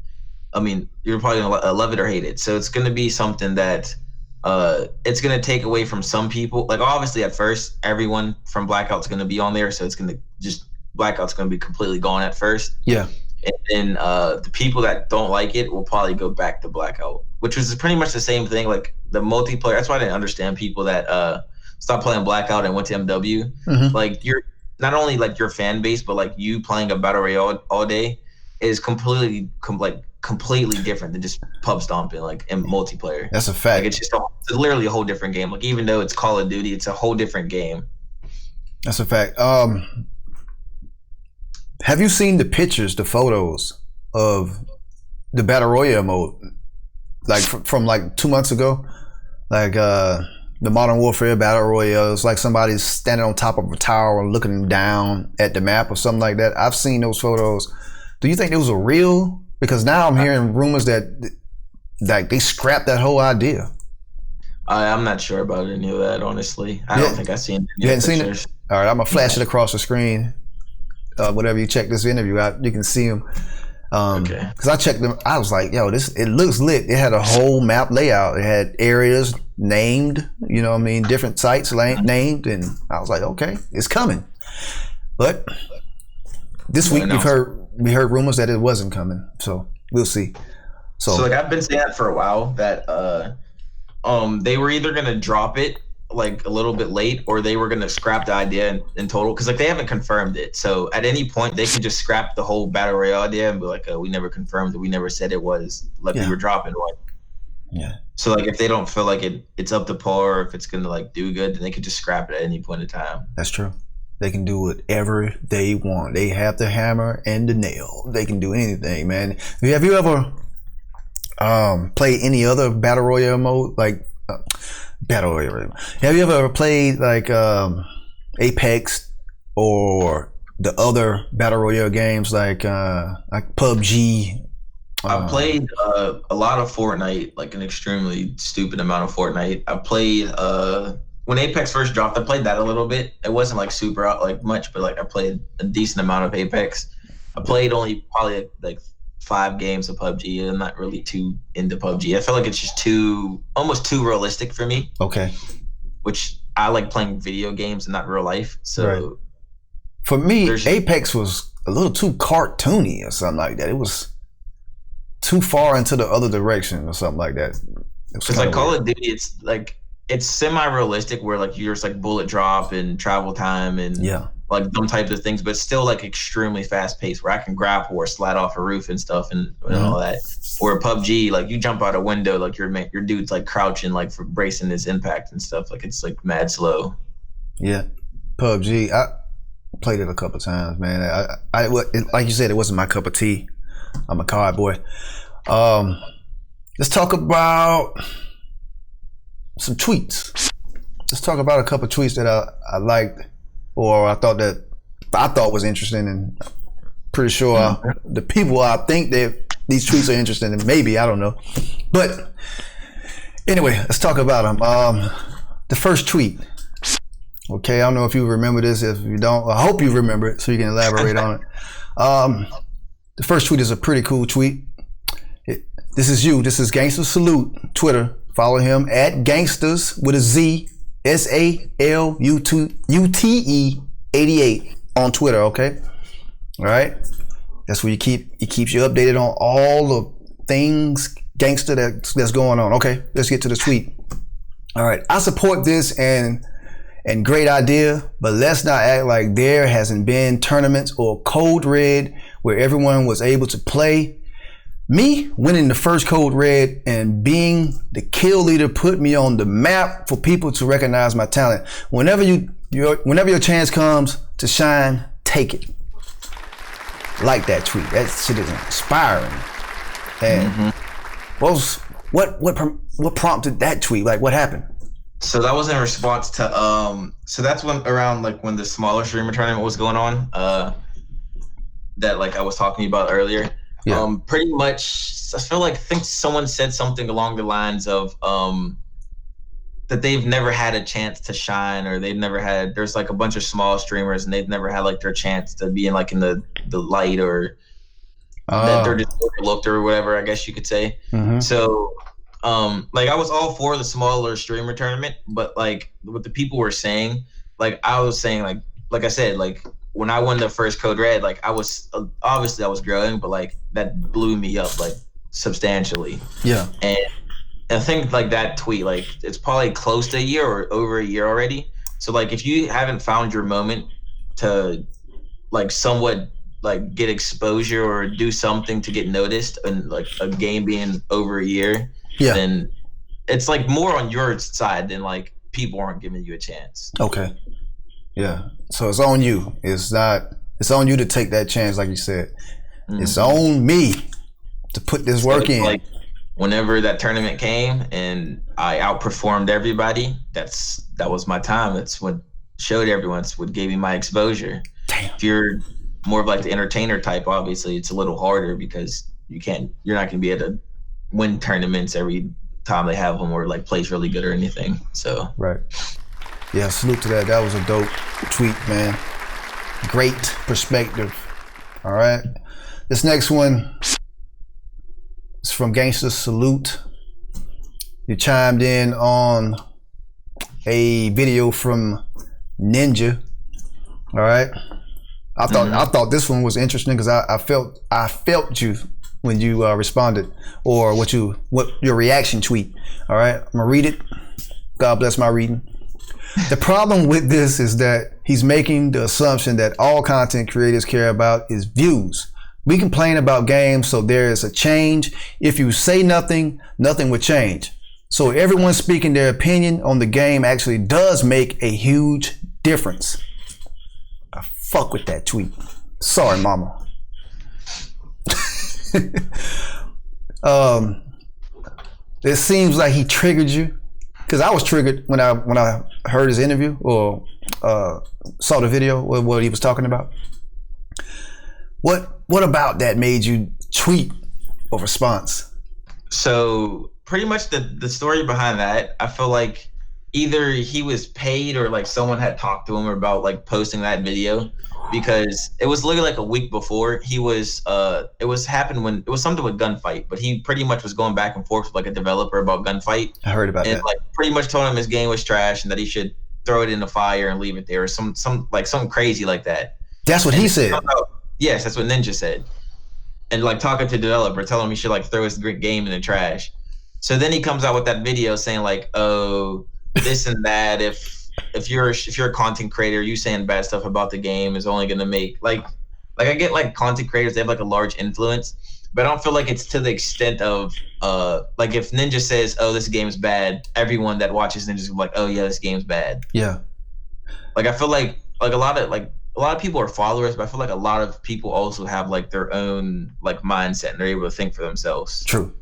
I mean, you're probably gonna love it or hate it. So it's gonna be something that it's gonna take away from some people. Like obviously at first, everyone from Blackout's gonna be on there, so it's gonna Blackout's gonna be completely gone at first. Yeah. And then the people that don't like it will probably go back to Blackout, which was pretty much the same thing. Like the multiplayer. That's why I didn't understand people that stopped playing Blackout and went to MW. Like you're not only like your fan base, but like you playing a battle royale all day is completely different than just pub stomping like in multiplayer. That's a fact. Like it's literally a whole different game. Like even though it's Call of Duty, it's a whole different game. That's a fact. Have you seen the pictures, the photos of the Battle Royale mode? Like from like 2 months ago? Like the Modern Warfare Battle Royale, it's like somebody's standing on top of a tower and looking down at the map or something like that. I've seen those photos. Do you think those are real? Because now I'm hearing rumors that they scrapped that whole idea. I'm not sure about any of that, honestly. I don't think I've seen any You hadn't pictures. seen it? All right, I'm going to flash it across the screen. whenever you check this interview out, you can see them. Okay. Because I checked them, I was like, yo, it looks lit. It had a whole map layout. It had areas named, you know what I mean, different sites named, and I was like, okay, it's coming. But this week we heard rumors that it wasn't coming, so we'll see. So like I've been saying that for a while, that they were either gonna drop it like a little bit late, or they were gonna scrap the idea in total, because like they haven't confirmed it. So at any point they can just scrap the whole battle royale idea and be like, we never confirmed it, we never said it was, like we were dropping one. Yeah. So like if they don't feel like it's up to par, or if it's gonna like do good, then they could just scrap it at any point in time. That's true. They can do whatever they want. They have the hammer and the nail. They can do anything, man. Have you ever played any other battle royale mode, like battle royale? Have you ever played like Apex or the other battle royale games like PUBG? I played a lot of Fortnite, like an extremely stupid amount of Fortnite. I played when Apex first dropped, I played that a little bit. It wasn't like super like much, but like I played a decent amount of Apex. I played only probably like 5 games of PUBG. I'm not really too into PUBG. I feel like it's just almost too realistic for me. Okay. Which I like playing video games and not real life. So right. For me, Apex was a little too cartoony or something like that. It was too far into the other direction or something like that. Because like Call of Duty, it's like it's semi-realistic where like you're just like bullet drop and travel time and like them types of things, but still like extremely fast paced where I can grapple or slide off a roof and stuff and all that. Or PUBG, like you jump out a window, like your dude's like crouching, like for bracing his impact and stuff. Like it's like mad slow. Yeah, PUBG. I played it a couple times, man. I like you said, it wasn't my cup of tea. I'm a card boy. Let's talk about some tweets. Let's talk about a couple tweets that I liked, or I thought was interesting, and pretty sure the people I think that these tweets are interesting, and maybe, I don't know. But anyway, let's talk about them. The first tweet. Okay, I don't know if you remember this. If you don't, I hope you remember it so you can elaborate on it. The first tweet is a pretty cool tweet. This is Gangster Salute, Twitter. Follow him at Gangsters with a Z, SALUTE88 on Twitter, okay? All right? That's where he keeps you updated on all the things gangster that's going on. Okay, let's get to the tweet. All right, I support this and great idea, but let's not act like there hasn't been tournaments or Code Red where everyone was able to play. Me winning the first Code Red and being the kill leader put me on the map for people to recognize my talent. Whenever your chance comes to shine, take it. Like that tweet. That shit is inspiring. And what prompted that tweet? Like, what happened? So that was in response to so that's around when the smaller streamer tournament was going on, that like I was talking about earlier. Yeah. Pretty much I think someone said something along the lines of that they've never had a chance to shine, or there's like a bunch of small streamers and they've never had like their chance to be in the light, or that they're just overlooked or whatever, I guess you could say. So I was all for the smaller streamer tournament, but like what the people were saying, like I was saying, like I said, like when I won the first Code Red, like I was obviously I was growing, but like that blew me up like substantially. Yeah. And I think like that tweet, like it's probably close to a year or over a year already. So like if you haven't found your moment to like somewhat like get exposure or do something to get noticed, and like a game being over a year, then it's like more on your side than like people aren't giving you a chance. Okay. Yeah. So it's on you. It's on you to take that chance, like you said. It's on me to put this work in. Like whenever that tournament came and I outperformed everybody, that was my time. It's what showed everyone. It's what gave me my exposure. Damn. If you're more of like the entertainer type, obviously it's a little harder because you're not gonna be able to win tournaments every time they have them or like plays really good or anything. So right. Yeah, salute to that. That was a dope tweet, man. Great perspective. All right. This next one is from GangstazSalute. You chimed in on a video from Ninja. All right. I thought this one was interesting because I felt you when you responded, or what your reaction tweet. All right. I'm gonna read it. God bless my reading. The problem with this is that he's making the assumption that all content creators care about is views. We complain about games, so there is a change. If you say nothing, nothing would change. So everyone speaking their opinion on the game actually does make a huge difference. I fuck with that tweet. Sorry, mama. It seems like he triggered you. Because I was triggered when I heard his interview or saw the video, what he was talking about. What about that made you tweet a response? So pretty much the story behind that, I feel like either he was paid or like someone had talked to him about like posting that video, because it was literally like a week before he was it was something with Gunfight, but he pretty much was going back and forth with like a developer about Gunfight. I heard about that. And like pretty much told him his game was trash and that he should throw it in the fire and leave it there, or something crazy like that. That's what he said. Yes, that's what Ninja said. And like talking to the developer, telling him he should like throw his great game in the trash. So then he comes out with that video saying like, oh, this and that. If you're a content creator, you saying bad stuff about the game is only gonna make like I get like content creators, they have like a large influence, but I don't feel like it's to the extent of like if Ninja says, oh, this game's bad, everyone that watches Ninja's like, oh yeah, this game's bad. Yeah. Like I feel like a lot of people are followers, but I feel like a lot of people also have like their own like mindset and they're able to think for themselves. True.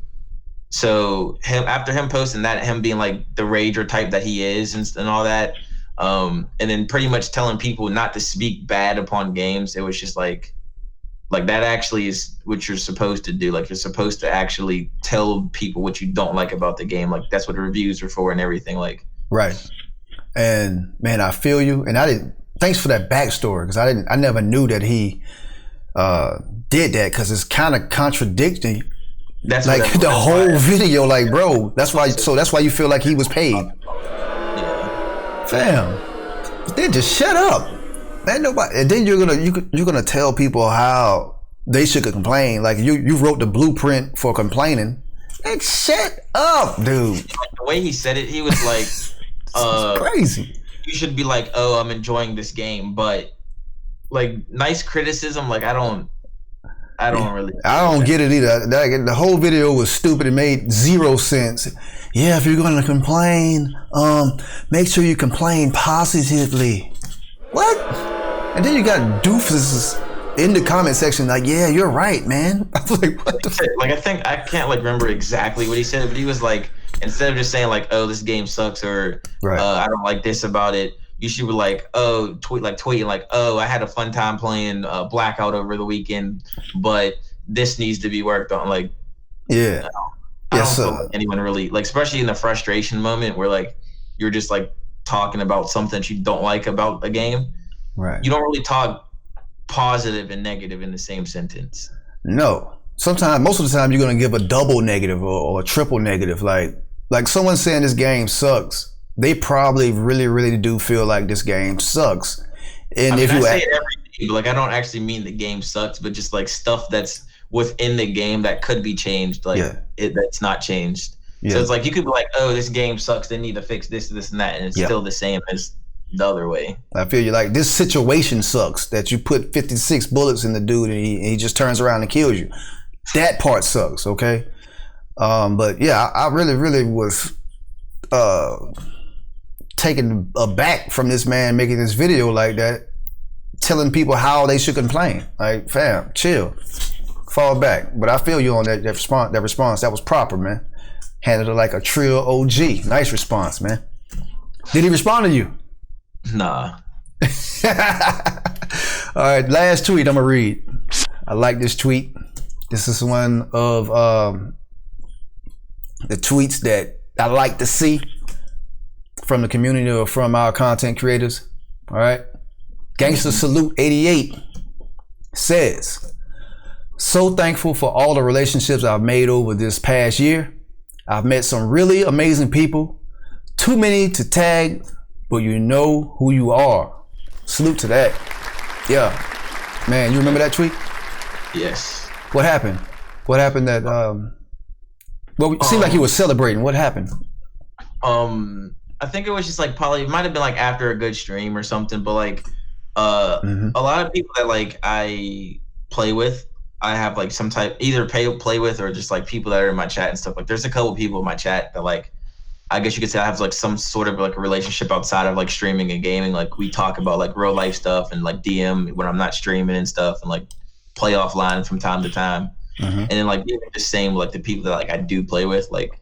So after him posting that, him being like the rager type that he is and all that, and then pretty much telling people not to speak bad upon games, it was just like that actually is what you're supposed to do. Like you're supposed to actually tell people what you don't like about the game. Like that's what the reviews are for and everything. Like right. And man, I feel you. And thanks for that backstory, because I never knew that he did that, because it's kind of contradicting. That's like the whole video, like, bro, that's why you feel like he was paid. Yeah. Fam, then just shut up. Man, nobody. And then you're gonna tell people how they should complain. Like you wrote the blueprint for complaining. Like, shut up, dude. Like, the way he said it, he was like, crazy. You should be like, oh, I'm enjoying this game, but like nice criticism, like I don't get it either. The whole video was stupid. It made zero sense. Yeah, if you're gonna complain, make sure you complain positively. What? And then you got doofus in the comment section like, yeah, you're right, man. I was like, what the fuck? Like I can't like remember exactly what he said, but he was like, instead of just saying like, oh, this game sucks, or right. I don't like this about it, you should be like, oh, tweeting like, oh, I had a fun time playing Blackout over the weekend, but this needs to be worked on. Like, yeah, I don't feel like anyone really, like, especially in the frustration moment where like you're just like talking about something that you don't like about a game. Right. You don't really talk positive and negative in the same sentence. No. Sometimes, most of the time, you're gonna give a double negative or a triple negative. Like someone saying this game sucks, they probably really, really do feel like this game sucks. And if you say it every day, but like I don't actually mean the game sucks, but just like stuff that's within the game that could be changed, like that's not changed. Yeah. So it's like you could be like, oh, this game sucks, they need to fix this, this, and that, and it's still the same as the other way. I feel you. Like, this situation sucks that you put 56 bullets in the dude and he just turns around and kills you. That part sucks, okay? But yeah, I really, really was taken aback from this man making this video like that, telling people how they should complain. Like, fam, chill, fall back. But I feel you on that response. That was proper, man. Handled it like a trill OG. Nice response, man. Did he respond to you? Nah. All right, last tweet I'm gonna read. I like this tweet. This is one of the tweets that I like to see from the community or from our content creators. All right. GangstazSalute88 says, so thankful for all the relationships I've made over this past year. I've met some really amazing people. Too many to tag, but you know who you are. Salute to that. Yeah. Man, you remember that tweet? Yes. What happened? What happened that, well, it seemed like you were celebrating. What happened? I think it was just like probably, it might have been like after a good stream or something, but like, a lot of people that like I play with, I have like some type, either play with or just like people that are in my chat and stuff. Like there's a couple people in my chat that like, I guess you could say I have like some sort of like a relationship outside of like streaming and gaming. Like we talk about like real life stuff and like DM when I'm not streaming and stuff, and like play offline from time to time. And then like even the same like the people that like I do play with, like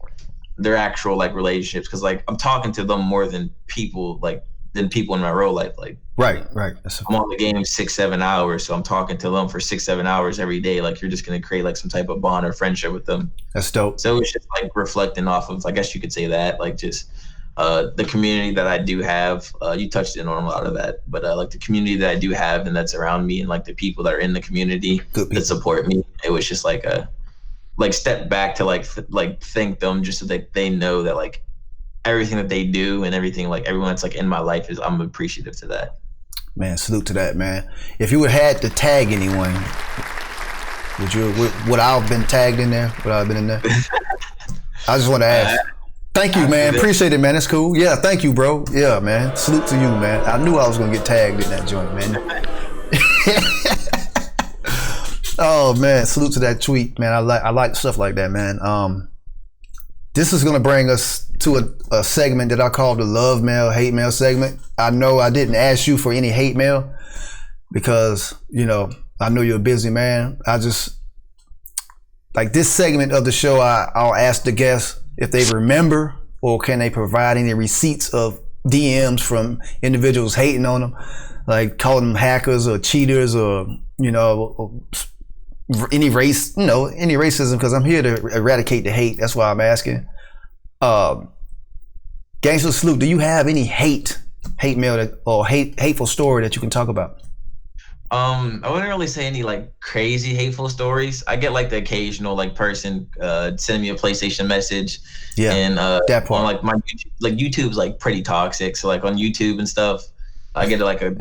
their actual like relationships, because like I'm talking to them more than people in my real life. Like Right. I'm on the game 6-7 hours, so I'm talking to them for 6-7 hours every day. Like you're just gonna create like some type of bond or friendship with them. That's dope. So it's just like reflecting off of, I guess you could say that, like just the community that I do have. You touched in on a lot of that, but like the community that I do have and that's around me, and like the people that are in the community that support me. It was just like a step back to like thank them, just so that they know that like everything that they do and everything, like everyone that's like in my life, is I'm appreciative to that. Man, salute to that, man. If you would had to tag anyone, would I have been tagged in there? Would I have been in there? I just want to ask. Thank you, man. Appreciate it, man. That's cool. Yeah, thank you, bro. Yeah, man. Salute to you, man. I knew I was gonna get tagged in that joint, man. Oh man, salute to that tweet, man. I like stuff like that, man. This is gonna bring us to a segment that I call the love mail, hate mail segment. I know I didn't ask you for any hate mail because, you know, I know you're a busy man. I just, like this segment of the show, I'll ask the guests if they remember or can they provide any receipts of DMs from individuals hating on them, like calling them hackers or cheaters or, you know, or any race, you know, any racism, because I'm here to eradicate the hate. That's why I'm asking. Gangster Salute, do you have any hate mail or hateful story that you can talk about? I wouldn't really say any like crazy hateful stories. I get like the occasional like person send me a PlayStation message. Yeah, and that part. On like my YouTube's like pretty toxic. So like on YouTube and stuff, I get like a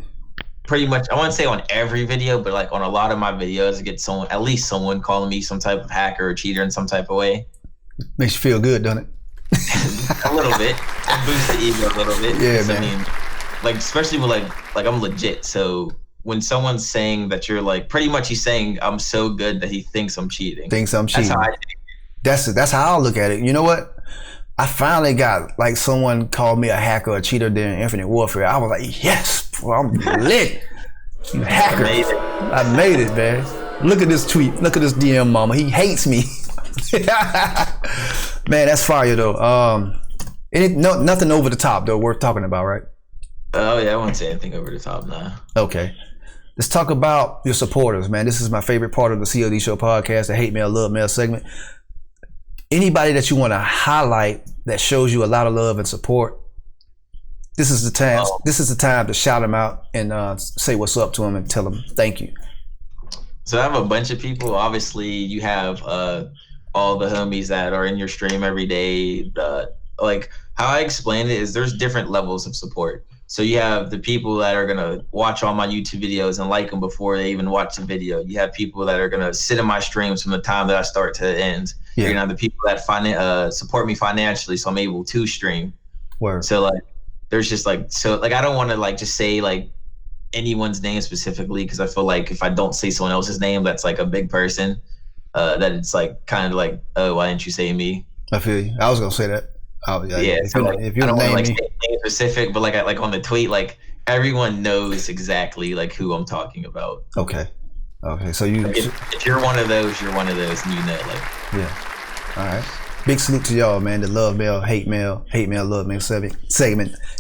pretty much, I wouldn't say on every video, but like on a lot of my videos, I get at least someone calling me some type of hacker or cheater in some type of way. Makes you feel good, doesn't it? A little bit. Boosts the ego a little bit. Yeah, man. I mean, like especially with like I'm legit. So when someone's saying that you're like, pretty much he's saying I'm so good that he thinks I'm cheating. Thinks I'm cheating. That's how I think. That's how I look at it. You know what? I finally got like someone called me a hacker or cheater during Infinite Warfare. I was like, yes, bro, I'm lit. You hacker. I made it, man. Look at this tweet. Look at this DM mama. He hates me. Man, that's fire though. Nothing over the top though worth talking about, right? Oh yeah, I won't say anything over the top now. Okay. Let's talk about your supporters, man. This is my favorite part of the COD Show podcast, the hate mail, love mail segment. Anybody that you want to highlight that shows you a lot of love and support, this is the time. This is the time to shout them out and say what's up to them and tell them thank you. So I have a bunch of people. Obviously, you have all the homies that are in your stream every day. Like how I explain it is there's different levels of support. So you have the people that are gonna watch all my YouTube videos and like them before they even watch the video. You have people that are gonna sit in my streams from the time that I start to the end. Yeah. You're gonna have the people that support me financially, so I'm able to stream. Word. So like, there's just like, so like, I don't want to like just say like anyone's name specifically, because I feel like if I don't say someone else's name that's like a big person, that it's like kind of like, oh, why didn't you say me? I feel you. I was gonna say that. Yeah, if you don't want to like say name specific, but like on the tweet, like everyone knows exactly like who I'm talking about. Okay. So you, like if you're one of those, you're one of those, and you know, like. Yeah. All right. Big salute to y'all, man. The love mail, hate mail, love mail segment.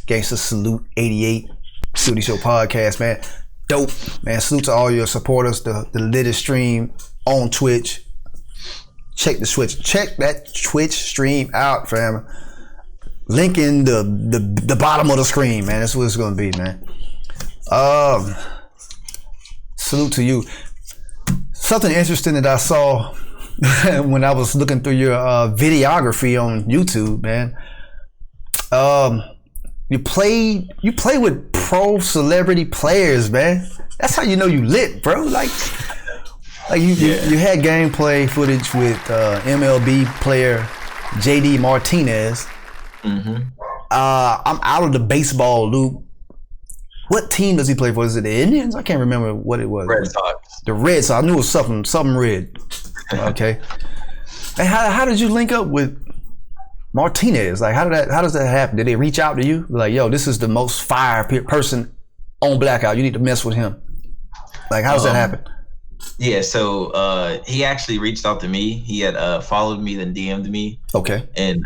GangstazSalute88 COD Show podcast, man. Dope, man. Salute to all your supporters. The latest stream on Twitch. Check that Twitch stream out, fam. Link in the bottom of the screen, man. That's what it's gonna be, man. Salute to you. Something interesting that I saw when I was looking through your videography on YouTube, man. You play with pro celebrity players, man. That's how you know you lit, bro. Like you had gameplay footage with MLB player JD Martinez. I'm out of the baseball loop. What team does he play for? Is it the Indians? I can't remember what it was. Red Sox. The Red Sox. I knew it was something red. Okay. And how did you link up with Martinez? Like, how does that happen? Did they reach out to you? Like, yo, this is the most fire person on Blackout. You need to mess with him. Like, how does that happen? Yeah, so he actually reached out to me. He had followed me, then DM'd me. Okay. And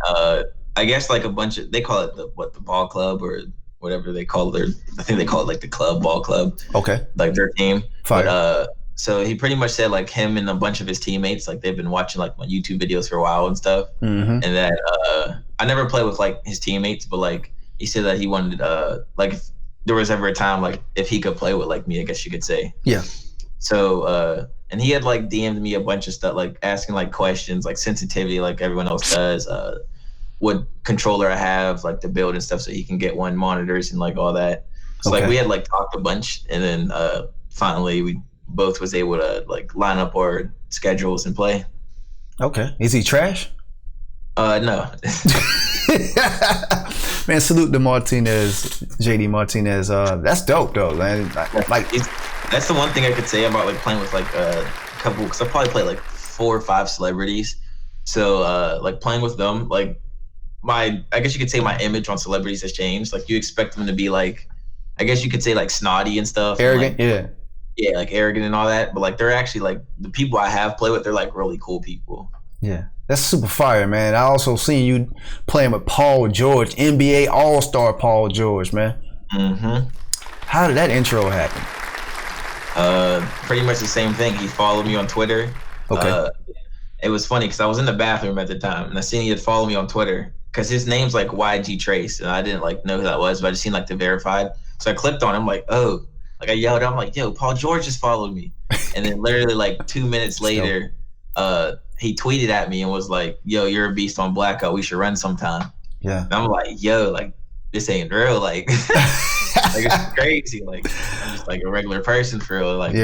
I guess like a bunch of, they call it the ball club or whatever they call their, I think they call it like the club, ball club. Okay. Like their team. Fire. But so he pretty much said like him and a bunch of his teammates, like they've been watching like my YouTube videos for a while and stuff. And that I never played with like his teammates, but like he said that he wanted like if there was ever a time like if he could play with like me, I guess you could say. Yeah. So and he had like DM'd me a bunch of stuff, like asking like questions, like sensitivity, like everyone else does. What controller I have, like the build and stuff, so he can get one, monitors and like all that. So like we had like talked a bunch, and then finally we both was able to like line up our schedules and play. Okay. Is he trash? No. Man, salute to Martinez, JD Martinez. That's dope though, man. Like that's the one thing I could say about like playing with like a couple, because I probably play like 4 or 5 celebrities. So like playing with them, like I guess you could say my image on celebrities has changed. Like you expect them to be like, I guess you could say like snotty and stuff. Arrogant, and, like, yeah, like arrogant and all that. But like they're actually like the people I have played with, they're like really cool people. Yeah, that's super fire, man. I also seen you playing with Paul George, NBA All-Star Paul George, man. How did that intro happen? Pretty much the same thing. He followed me on Twitter. Okay. It was funny because I was in the bathroom at the time and I seen he had followed me on Twitter because his name's like YG Trace and I didn't like know who that was, but I just seen like the verified. So I clicked on him like, oh, like I yelled, I'm like, yo, Paul George just followed me. And then literally like 2 minutes later, he tweeted at me and was like, yo, you're a beast on Blackout. We should run sometime. Yeah. And I'm like, yo, like this ain't real. Like, like it's crazy. Like I'm just like a regular person for real. Like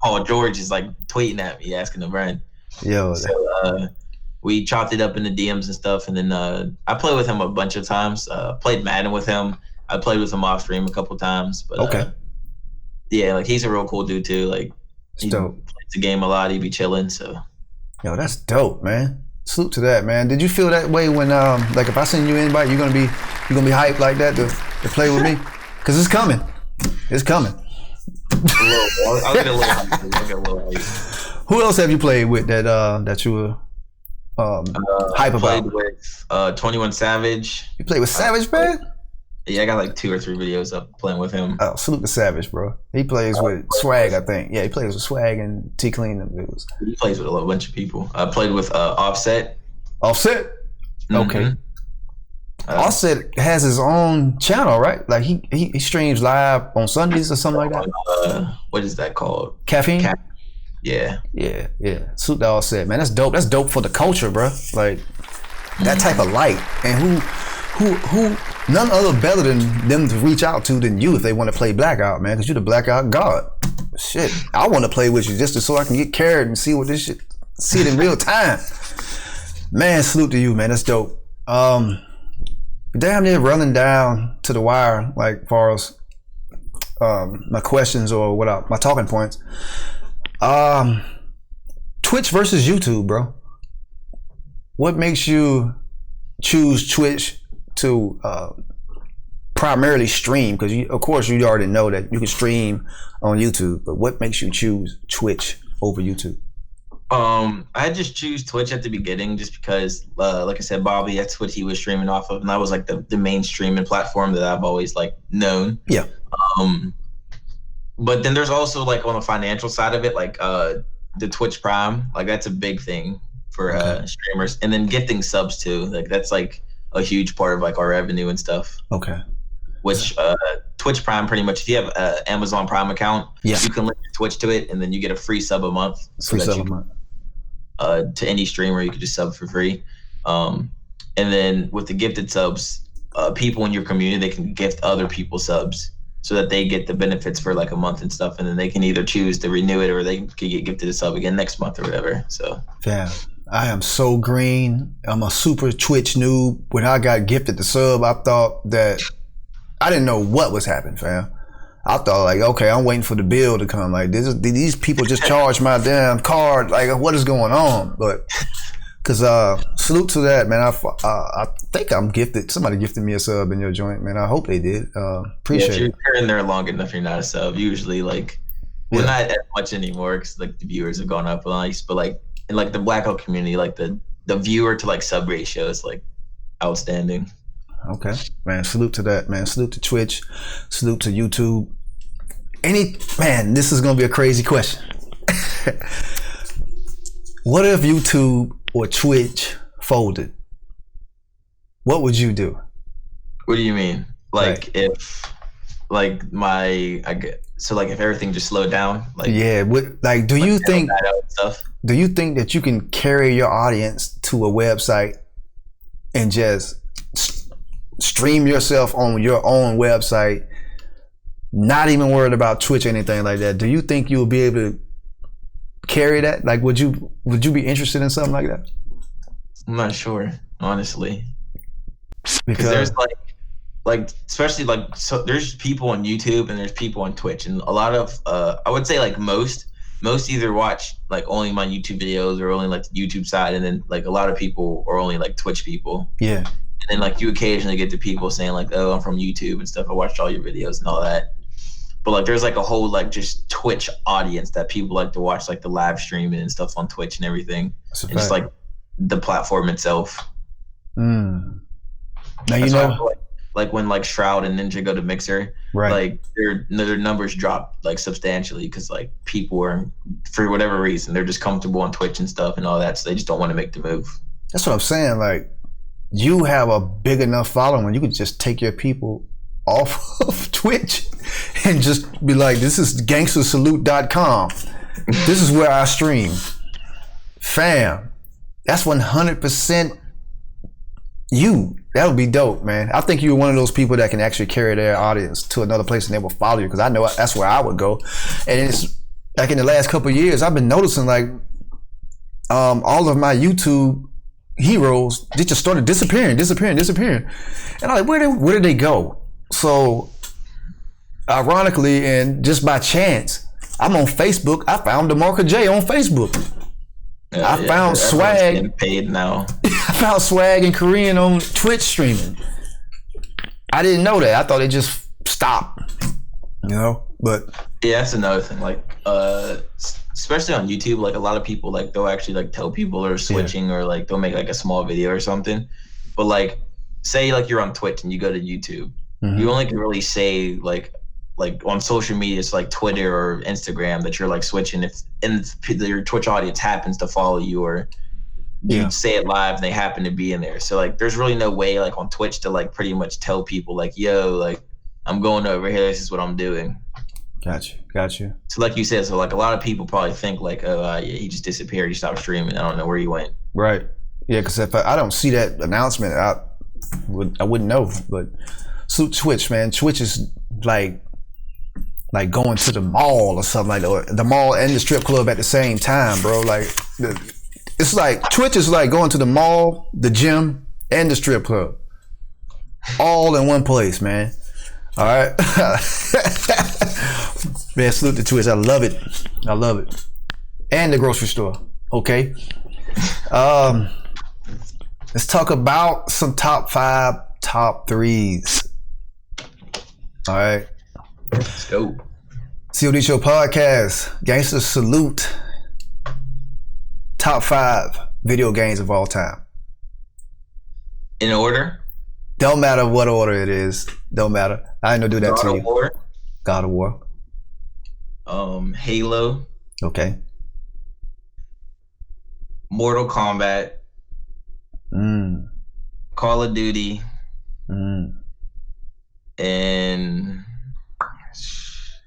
Paul George is like tweeting at me asking to run. Yo, so we chopped it up in the DMs and stuff, and then I played with him a bunch of times. Played Madden with him. I played with him off stream a couple times, but yeah, like he's a real cool dude too. Like he plays the game a lot. He be chilling. So yo, that's dope, man. Salute to that, man. Did you feel that way when like if I send you an invite, you're gonna be hyped like that to play with me? Cause it's coming. It's coming. I'll get a little hyped. Who else have you played with that you were hype about? I played with 21 Savage. You played with Savage, man? Yeah, I got like 2 or 3 videos up playing with him. Oh, salute to Savage, bro. He plays with Swag, I think. Yeah, he plays with Swag and T Clean. He plays with a bunch of people. I played with Offset. Offset? Okay. Offset has his own channel, right? Like he streams live on Sundays or something like that. What is that called? Caffeine? Yeah. Salute to Offset, man. That's dope. That's dope for the culture, bro. Like that type of light. And who none other better than them to reach out to than you if they want to play Blackout, man, because you're the Blackout god. Shit, I want to play with you just so I can get carried and see what this shit, see it in real time. Man, salute to you, man. That's dope. Damn near running down to the wire, like far as my questions or what my talking points. Twitch versus YouTube, bro. What makes you choose Twitch to primarily stream? Because of course you already know that you can stream on YouTube, but what makes you choose Twitch over YouTube? I just choose Twitch at the beginning just because, like I said, Bobby, that's what he was streaming off of, and that was like the main streaming platform that I've always like known. Yeah. But then there's also like on the financial side of it, like the Twitch Prime, like that's a big thing for streamers, and then gifting subs too. Like that's like a huge part of like our revenue and stuff. Okay. which Twitch Prime pretty much, if you have an Amazon Prime account, Yeah. you can link your Twitch to it, and then you get a free sub a month. Free sub a month. To any streamer, you could just sub for free. And then with the gifted subs, people in your community, they can gift other people subs so that they get the benefits for like a month and stuff, and then they can either choose to renew it or they can get gifted a sub again next month or whatever. So yeah, I am so green. I'm a super Twitch noob. When I got gifted the sub, I thought that I didn't know what was happening, fam. I thought like, okay, I'm waiting for the bill to come. Like, these people just charged my damn card. Like, what is going on? But cause salute to that, man. I think I'm gifted. Somebody gifted me a sub in your joint, man. I hope they did. Appreciate if it. you're in there long enough, you're not a sub. Usually, like, we're not as much anymore because like the viewers have gone up nice. But like in like the Blackout community, like the viewer to like sub ratio is like outstanding. Okay, man. Salute to that, man. Salute to Twitch. Salute to YouTube. Man, this is gonna be a crazy question. What if YouTube or Twitch folded? What would you do? What do you mean? Like Right. if like so like if everything just slowed down? Like Yeah. Like, do you think stuff? do you think that you can carry your audience to a website and just stream yourself on your own website, not even worried about Twitch or anything like that? Do you think you will be able to carry that? Like, would you be interested in something like that? I'm not sure, honestly. Because There's like especially like, so there's people on YouTube and there's people on Twitch, and a lot of I would say like most either watch like only my YouTube videos or only like the YouTube side, and then like a lot of people are only like Twitch people. yeah, And then like you occasionally get to people saying like, oh, I'm from YouTube and stuff. I watched all your videos and all that. But like there's like a whole like just Twitch audience that people like to watch like the live streaming and stuff on Twitch and everything. that's a And just fact. like the platform itself. Now you That's why I know, feel like when like Shroud and Ninja go to Mixer, right? like their numbers drop like substantially because like people are, for whatever reason, they're just comfortable on Twitch and stuff and all that, so they just don't want to make the move. That's what I'm saying. Like, you have a big enough following, you could just take your people off of Twitch and just be like, this is GangstazSalute88.com. This is where I stream. Fam, that's 100% you. That would be dope, man. I think you're one of those people that can actually carry their audience to another place and they will follow you, because I know that's where I would go. And it's like in the last couple of years, I've been noticing like all of my YouTube heroes, they just started disappearing. And I'm like, where did they go? So ironically, and just by chance, I'm on Facebook. I found DeMarco J on Facebook. I found Swag. Getting paid now. I found Swag and Korean on Twitch streaming. I didn't know that. I thought they just stopped, you know. But Yeah, that's another thing. Like, especially on YouTube, like a lot of people, like they'll actually like tell people they're switching, or like they'll make like a small video or something. But like, say like you're on Twitch and you go to YouTube, you only can really say like on social media, it's like Twitter or Instagram that you're like switching if your Twitch audience happens to follow you, or you say it live and they happen to be in there. So like, there's really no way like on Twitch to like pretty much tell people like, yo, like I'm going over here, this is what I'm doing. Got you. So like you said, so like a lot of people probably think like, oh yeah, he just disappeared, he stopped streaming, I don't know where he went. Right. Yeah, because if I don't see that announcement, I wouldn't know. But Twitch, man, Twitch is like going to the mall or something like that, or the mall and the strip club at the same time, bro. Like, it's like Twitch is like going to the mall, the gym, and the strip club, all in one place, man. All right, man. Salute to Twitch. I love it, and the grocery store. Okay, let's talk about some top 5, top 3s. All right. Let's go. COD Show Podcast, Gangsters Salute. Top 5 video games of all time. In order? Don't matter what order it is. Don't matter. I ain't gonna do that to you. God of War. Halo. Okay. Mortal Kombat. Call of Duty. And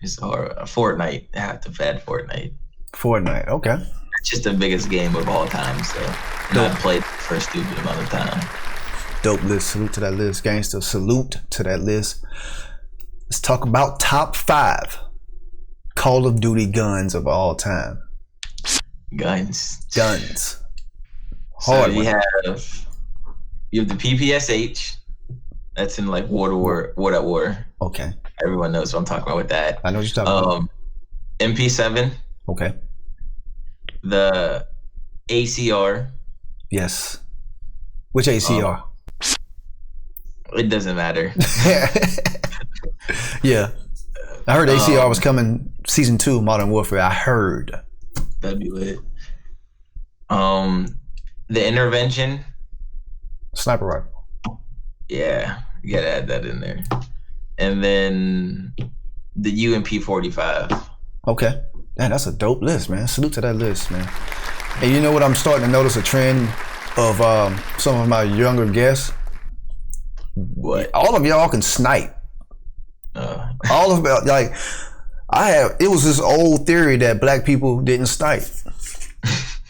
it's Fortnite. I have to add Fortnite. Fortnite, okay. It's just the biggest game of all time, so I've played for a stupid amount of time. Dope list. Salute to that list. Gangster, salute to that list. Let's talk about top 5 Call of Duty guns of all time. Guns. Hard so you have the PPSH. That's in like War at War. Okay. Everyone knows what I'm talking about with that. I know what you're talking about. MP7. Okay. The ACR. Yes. Which ACR? It doesn't matter. Yeah. I heard ACR was coming season 2 Modern Warfare. I heard. That'd be lit. The Intervention. Sniper rifle. Yeah, you gotta add that in there. And then the UMP-45. Okay. Man, that's a dope list, man. Salute to that list, man. And you know what? I'm starting to notice a trend of some of my younger guests. What? All of y'all can snipe. All of it, like it was this old theory that black people didn't snipe.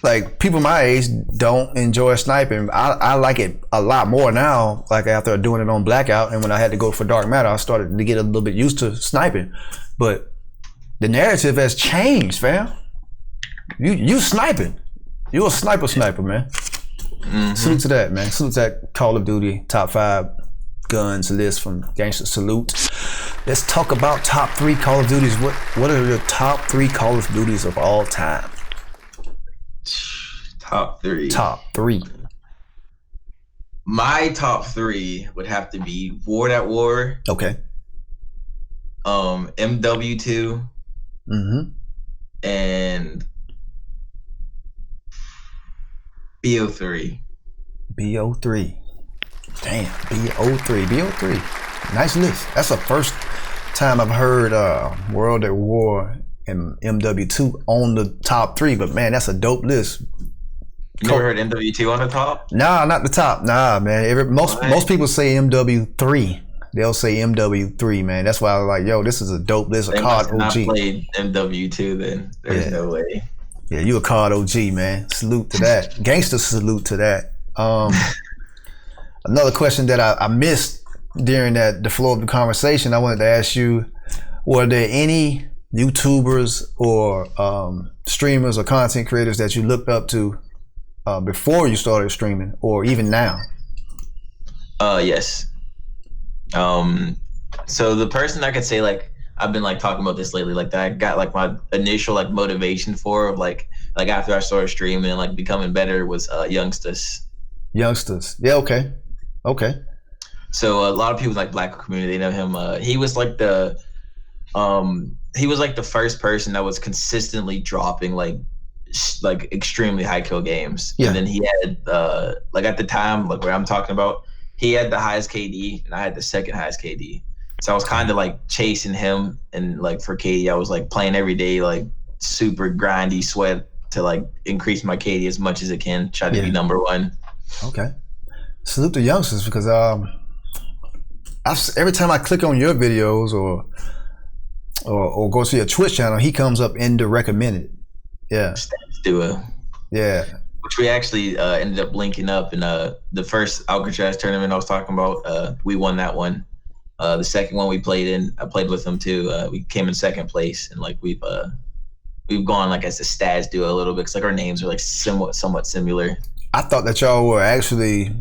Like people my age don't enjoy sniping. I like it a lot more now. Like after doing it on Blackout, and when I had to go for Dark Matter, I started to get a little bit used to sniping. But the narrative has changed, fam. You sniping. You a sniper, man. Mm-hmm. Salute to that, man. Salute to that Call of Duty top 5 guns list from Gangster Salute. Let's talk about top 3 Call of Duties. What are your top 3 Call of Duties of all time? Top 3. Top 3. My top 3 would have to be War at War. Okay. MW2. Mm-hmm. And BO3. BO3. Damn, BO3. Nice list. That's the first time I've heard World at War and MW2 on the top 3, but man, that's a dope list. You never heard MW2 on the top? Nah, not the top. Nah, man. Most people say MW3. They'll say MW3, man. That's why I was like, yo, this is a dope list. They a COD must OG. not played MW2 then. There's no way. Yeah, you a COD OG, man. Salute to that. Gangster salute to that. Another question that I missed during the flow of the conversation, I wanted to ask you, were there any YouTubers or streamers or content creators that you looked up to before you started streaming, or even now? Yes. So the person I could say, like, I've been like talking about this lately, like that I got like my initial like motivation for of like after I started streaming and like becoming better was Gangstaz. Gangstaz. Yeah, okay. So a lot of people in like black community, they know him. He was like the first person that was consistently dropping like extremely high kill games. Yeah. And then he had like at the time, like where I'm talking about, he had the highest KD and I had the second highest KD. So I was kind of like chasing him, and like for KD, I was like playing every day, like super grindy sweat to like increase my KD as much as it can, try to be number 1. Okay. Salute the Gangstaz, because every time I click on your videos or go to your Twitch channel, he comes up in the recommended. Yeah. Stats duo. Yeah. Which we actually ended up linking up in the first Alcatraz tournament I was talking about. We won that one. The second one we played in, I played with him too. We came in second place, and like we've gone like as a stats duo a little bit, because like our names are like somewhat similar. I thought that y'all were actually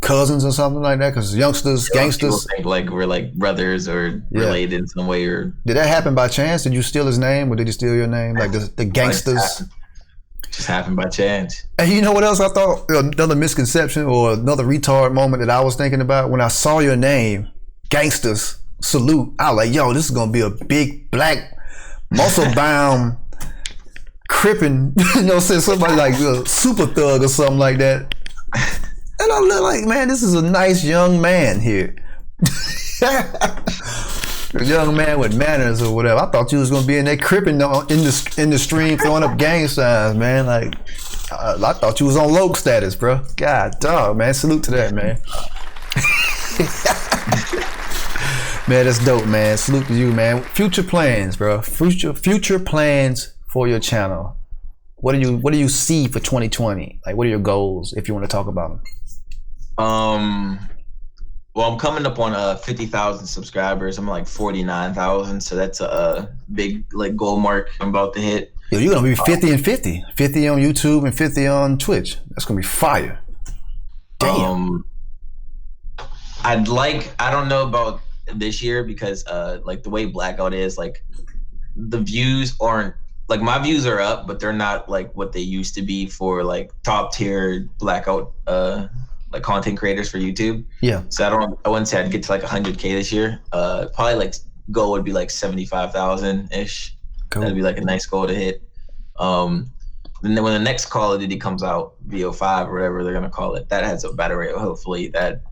cousins or something like that, because Gangstaz. People think like we're like brothers or related in some way. Or did that happen by chance? Did you steal his name, or did he steal your name? Like the Gangstaz. Just happened by chance. And you know what else I thought? Another misconception or another retard moment that I was thinking about when I saw your name, Gangstaz Salute. I was like, yo, this is gonna be a big black muscle bound crippin', you know, say somebody like a super thug or something like that. And I look like, man, this is a nice young man here. A young man with manners or whatever. I thought you was gonna be in there crippin' in the stream throwing up gang signs, man. Like I thought you was on Loke status, bro. God dog, man. Salute to that, man. Man, that's dope, man. Salute to you, man. Future plans, bro. Future plans for your channel. What do you see for 2020? Like, what are your goals, if you want to talk about them? Well, I'm coming up on 50,000 subscribers. I'm like 49,000, so that's a big like goal mark I'm about to hit. Yo, you're gonna be 50 and 50. 50 on YouTube and 50 on Twitch. That's gonna be fire. Damn. I don't know about this year because like the way Blackout is, like the views aren't like, my views are up, but they're not like what they used to be for like top tier Blackout like content creators for YouTube. Yeah. So I wouldn't say I'd get to like 100K this year. Probably like goal would be like 75,000 ish. Cool. That'd be like a nice goal to hit. Then when the next Call of Duty comes out, VO5 or whatever they're gonna call it, that has a better rate. Hopefully that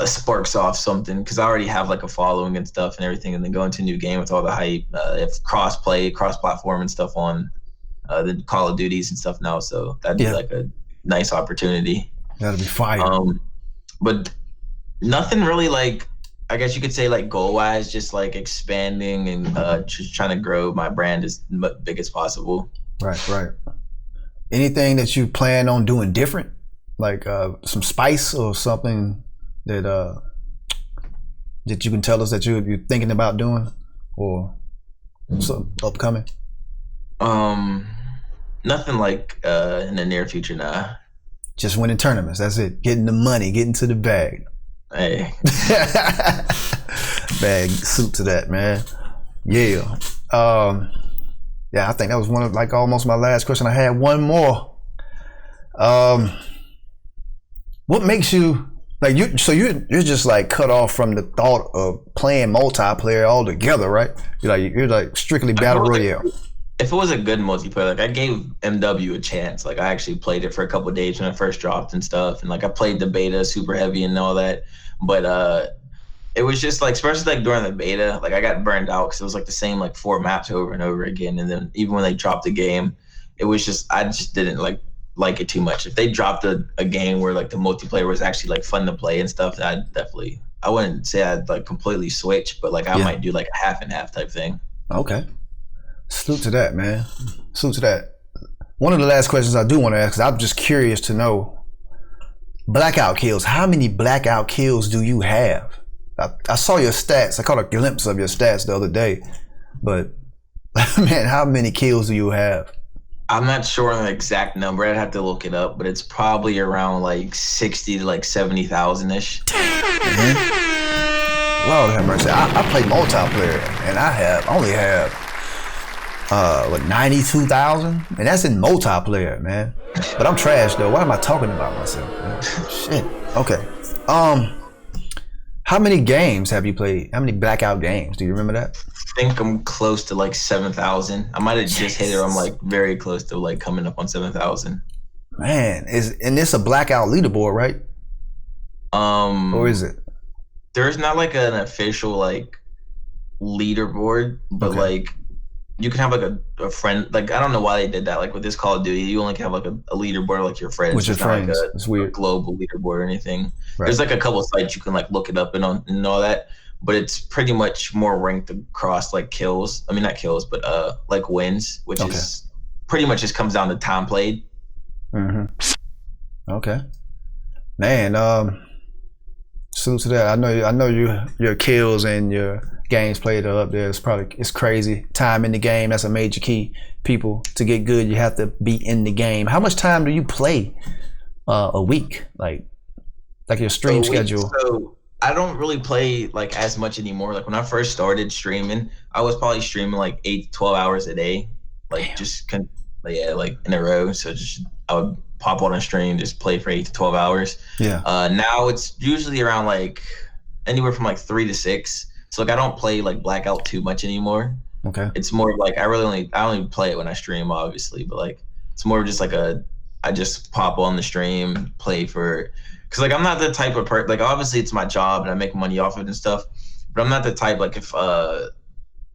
sparks off something, because I already have like a following and stuff and everything, and then go into a new game with all the hype. If cross-play, cross-platform and stuff on the Call of Duties and stuff now, so that'd be like a nice opportunity. That'll be fire. But nothing really, like, I guess you could say like goal-wise, just like expanding and just trying to grow my brand as big as possible. Right. Anything that you plan on doing different, like some spice or something that you can tell us that you're thinking about doing, or something upcoming? Nothing like in the near future, nah. Just winning tournaments, that's it. Getting the money, getting to the bag. Hey. Bag, salute to that, man. Yeah. Yeah, I think that was one of like almost my last question. I had one more. What makes you like you're just like cut off from the thought of playing multiplayer altogether, right? You're like strictly battle royale. If it was a good multiplayer, like I gave MW a chance. Like I actually played it for a couple of days when it first dropped and stuff, and like I played the beta super heavy and all that. But it was just like, especially like during the beta, like I got burned out because it was like the same like 4 maps over and over again. And then even when they dropped the game, it was just, I just didn't like it too much. If they dropped a game where like the multiplayer was actually like fun to play and stuff, I wouldn't say I'd like completely switch, but like I might do like a half and half type thing. Okay. Salute to that, man. Salute to that. One of the last questions I do want to ask, because I'm just curious to know, Blackout kills. How many Blackout kills do you have? I saw your stats. I caught a glimpse of your stats the other day, but man, how many kills do you have? I'm not sure on the exact number. I'd have to look it up, but it's probably around like 60 to like 70,000 ish. Mm-hmm. Lord have mercy. I play multiplayer, and I only have 92,000, and that's in multiplayer, man. But I'm trash though. Why am I talking about myself, man? Shit. Okay. How many games have you played? How many Blackout games? Do you remember that? I think I'm close to like 7,000. I might have just hit it. I'm like very close to like coming up on 7,000. Man, and it's a Blackout leaderboard, right? Or is it? There's not like an official like leaderboard, but like you can have like a friend. Like I don't know why they did that. Like with this Call of Duty, you only can have like a leaderboard like your friends. With your friends, not like it's weird. A global leaderboard or anything. Right. There's like a couple of sites you can like look it up and all that, but it's pretty much more ranked across like kills. I mean not kills, but like wins, which is pretty much just comes down to time played. Mm-hmm. Okay, man. Salute to that. I know your kills and your games played are up there. It's crazy. Time in the game, that's a major key. People, to get good, you have to be in the game. How much time do you play a week? Like your stream schedule? So I don't really play like as much anymore. Like when I first started streaming, I was probably streaming like 8 to 12 hours a day. Like like in a row. So I would pop on a stream, just play for 8 to 12 hours. Yeah. Now it's usually around like anywhere from like 3 to 6. So like I don't play like Blackout too much anymore. Okay. It's more like I only play it when I stream, obviously, but like it's more just like I just pop on the stream, play for, because like I'm not the type of person, like obviously it's my job and I make money off of it and stuff, but I'm not the type like if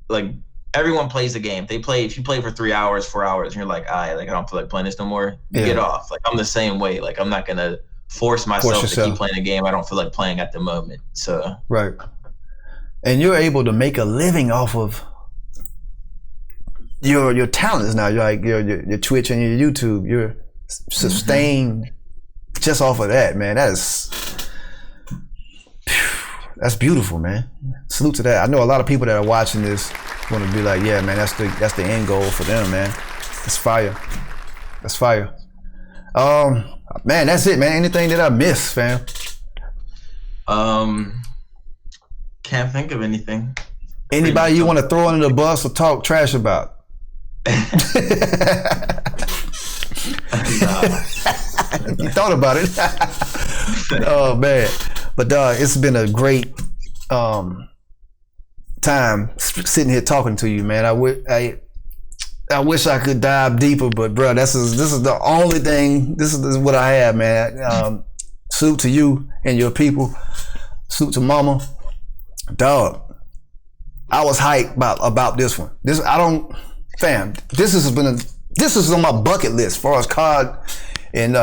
like everyone plays the game. If you play for 3 hours, 4 hours, and you're like, I don't feel like playing this no more, you get off. Like I'm the same way. Like I'm not gonna force myself to keep playing a game I don't feel like playing at the moment. So right. and you're able to make a living off of your talents now. You're like your Twitch and your YouTube. You're sustained just off of that, man. That's beautiful, man. Salute to that. I know a lot of people that are watching this want to be like, yeah, man, that's the end goal for them, man. That's fire. That's fire. Man, that's it, man. Anything that I missed, fam? Can't think of anything. Anybody you want to throw under the bus or talk trash about? You thought about it. Oh man, but it's been a great time sitting here talking to you, man. I wish I could dive deeper, but bro, this is the only thing. This is what I have, man. Salute to you and your people. Salute to Mama. Dog, I was hyped about this one. This is on my bucket list as far as COD and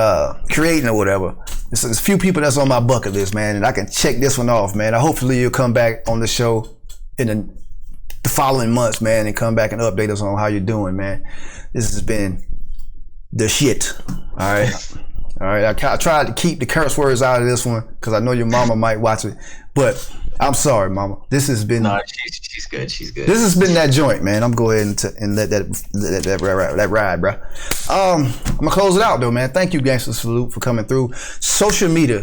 creating or whatever. There's a few people that's on my bucket list, man, and I can check this one off, man. Hopefully you'll come back on the show in the following months, man, and come back and update us on how you're doing, man. This has been the shit. All right. All right. I tried to keep the curse words out of this one because I know your mama might watch it, but I'm sorry, Mama. This has been. No, she's good. She's good. This has been that joint, man. I'm going to and let that ride, bro. I'm gonna close it out though, man. Thank you, Gangsters Salute, for coming through. Social media.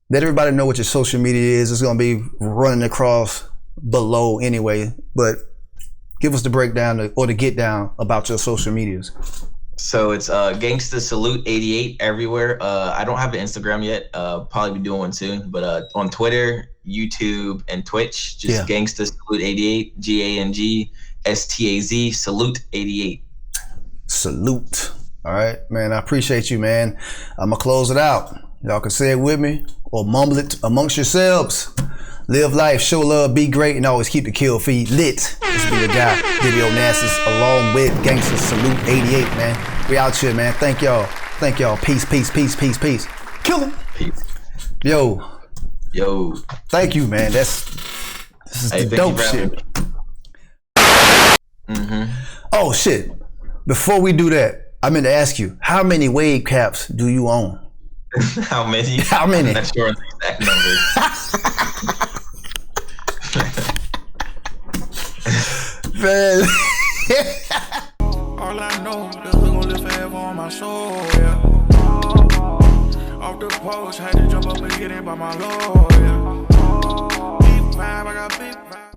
Let everybody know what your social media is. It's gonna be running across below anyway, but give us the breakdown or the get down about your social medias. So it's GangstazSalute88 everywhere. I don't have an Instagram yet. Probably be doing one soon. But on Twitter, YouTube, and Twitch, just GangstazSalute88, Gangstaz Salute88. Salute. All right, man. I appreciate you, man. I'm gonna close it out. Y'all can say it with me or mumble it amongst yourselves. Live life, show love, be great, and always keep the kill feed lit. This be the guy, Onasis, along with GangstazSalute88, man. We out here, man. Thank y'all. Thank y'all. Peace, peace, peace, peace, peace. Kill him. Peace. Yo. Thank you, man. This is the dope shit. Oh shit. Before we do that, I meant to ask you, how many wave caps do you own? How many? How many? I'm not sure of the exact number. Man. All I know, the hood gon' live forever on my soul, yeah. Off the post, had to jump up and get it by my lawyer. Big vibe, I got big vibe.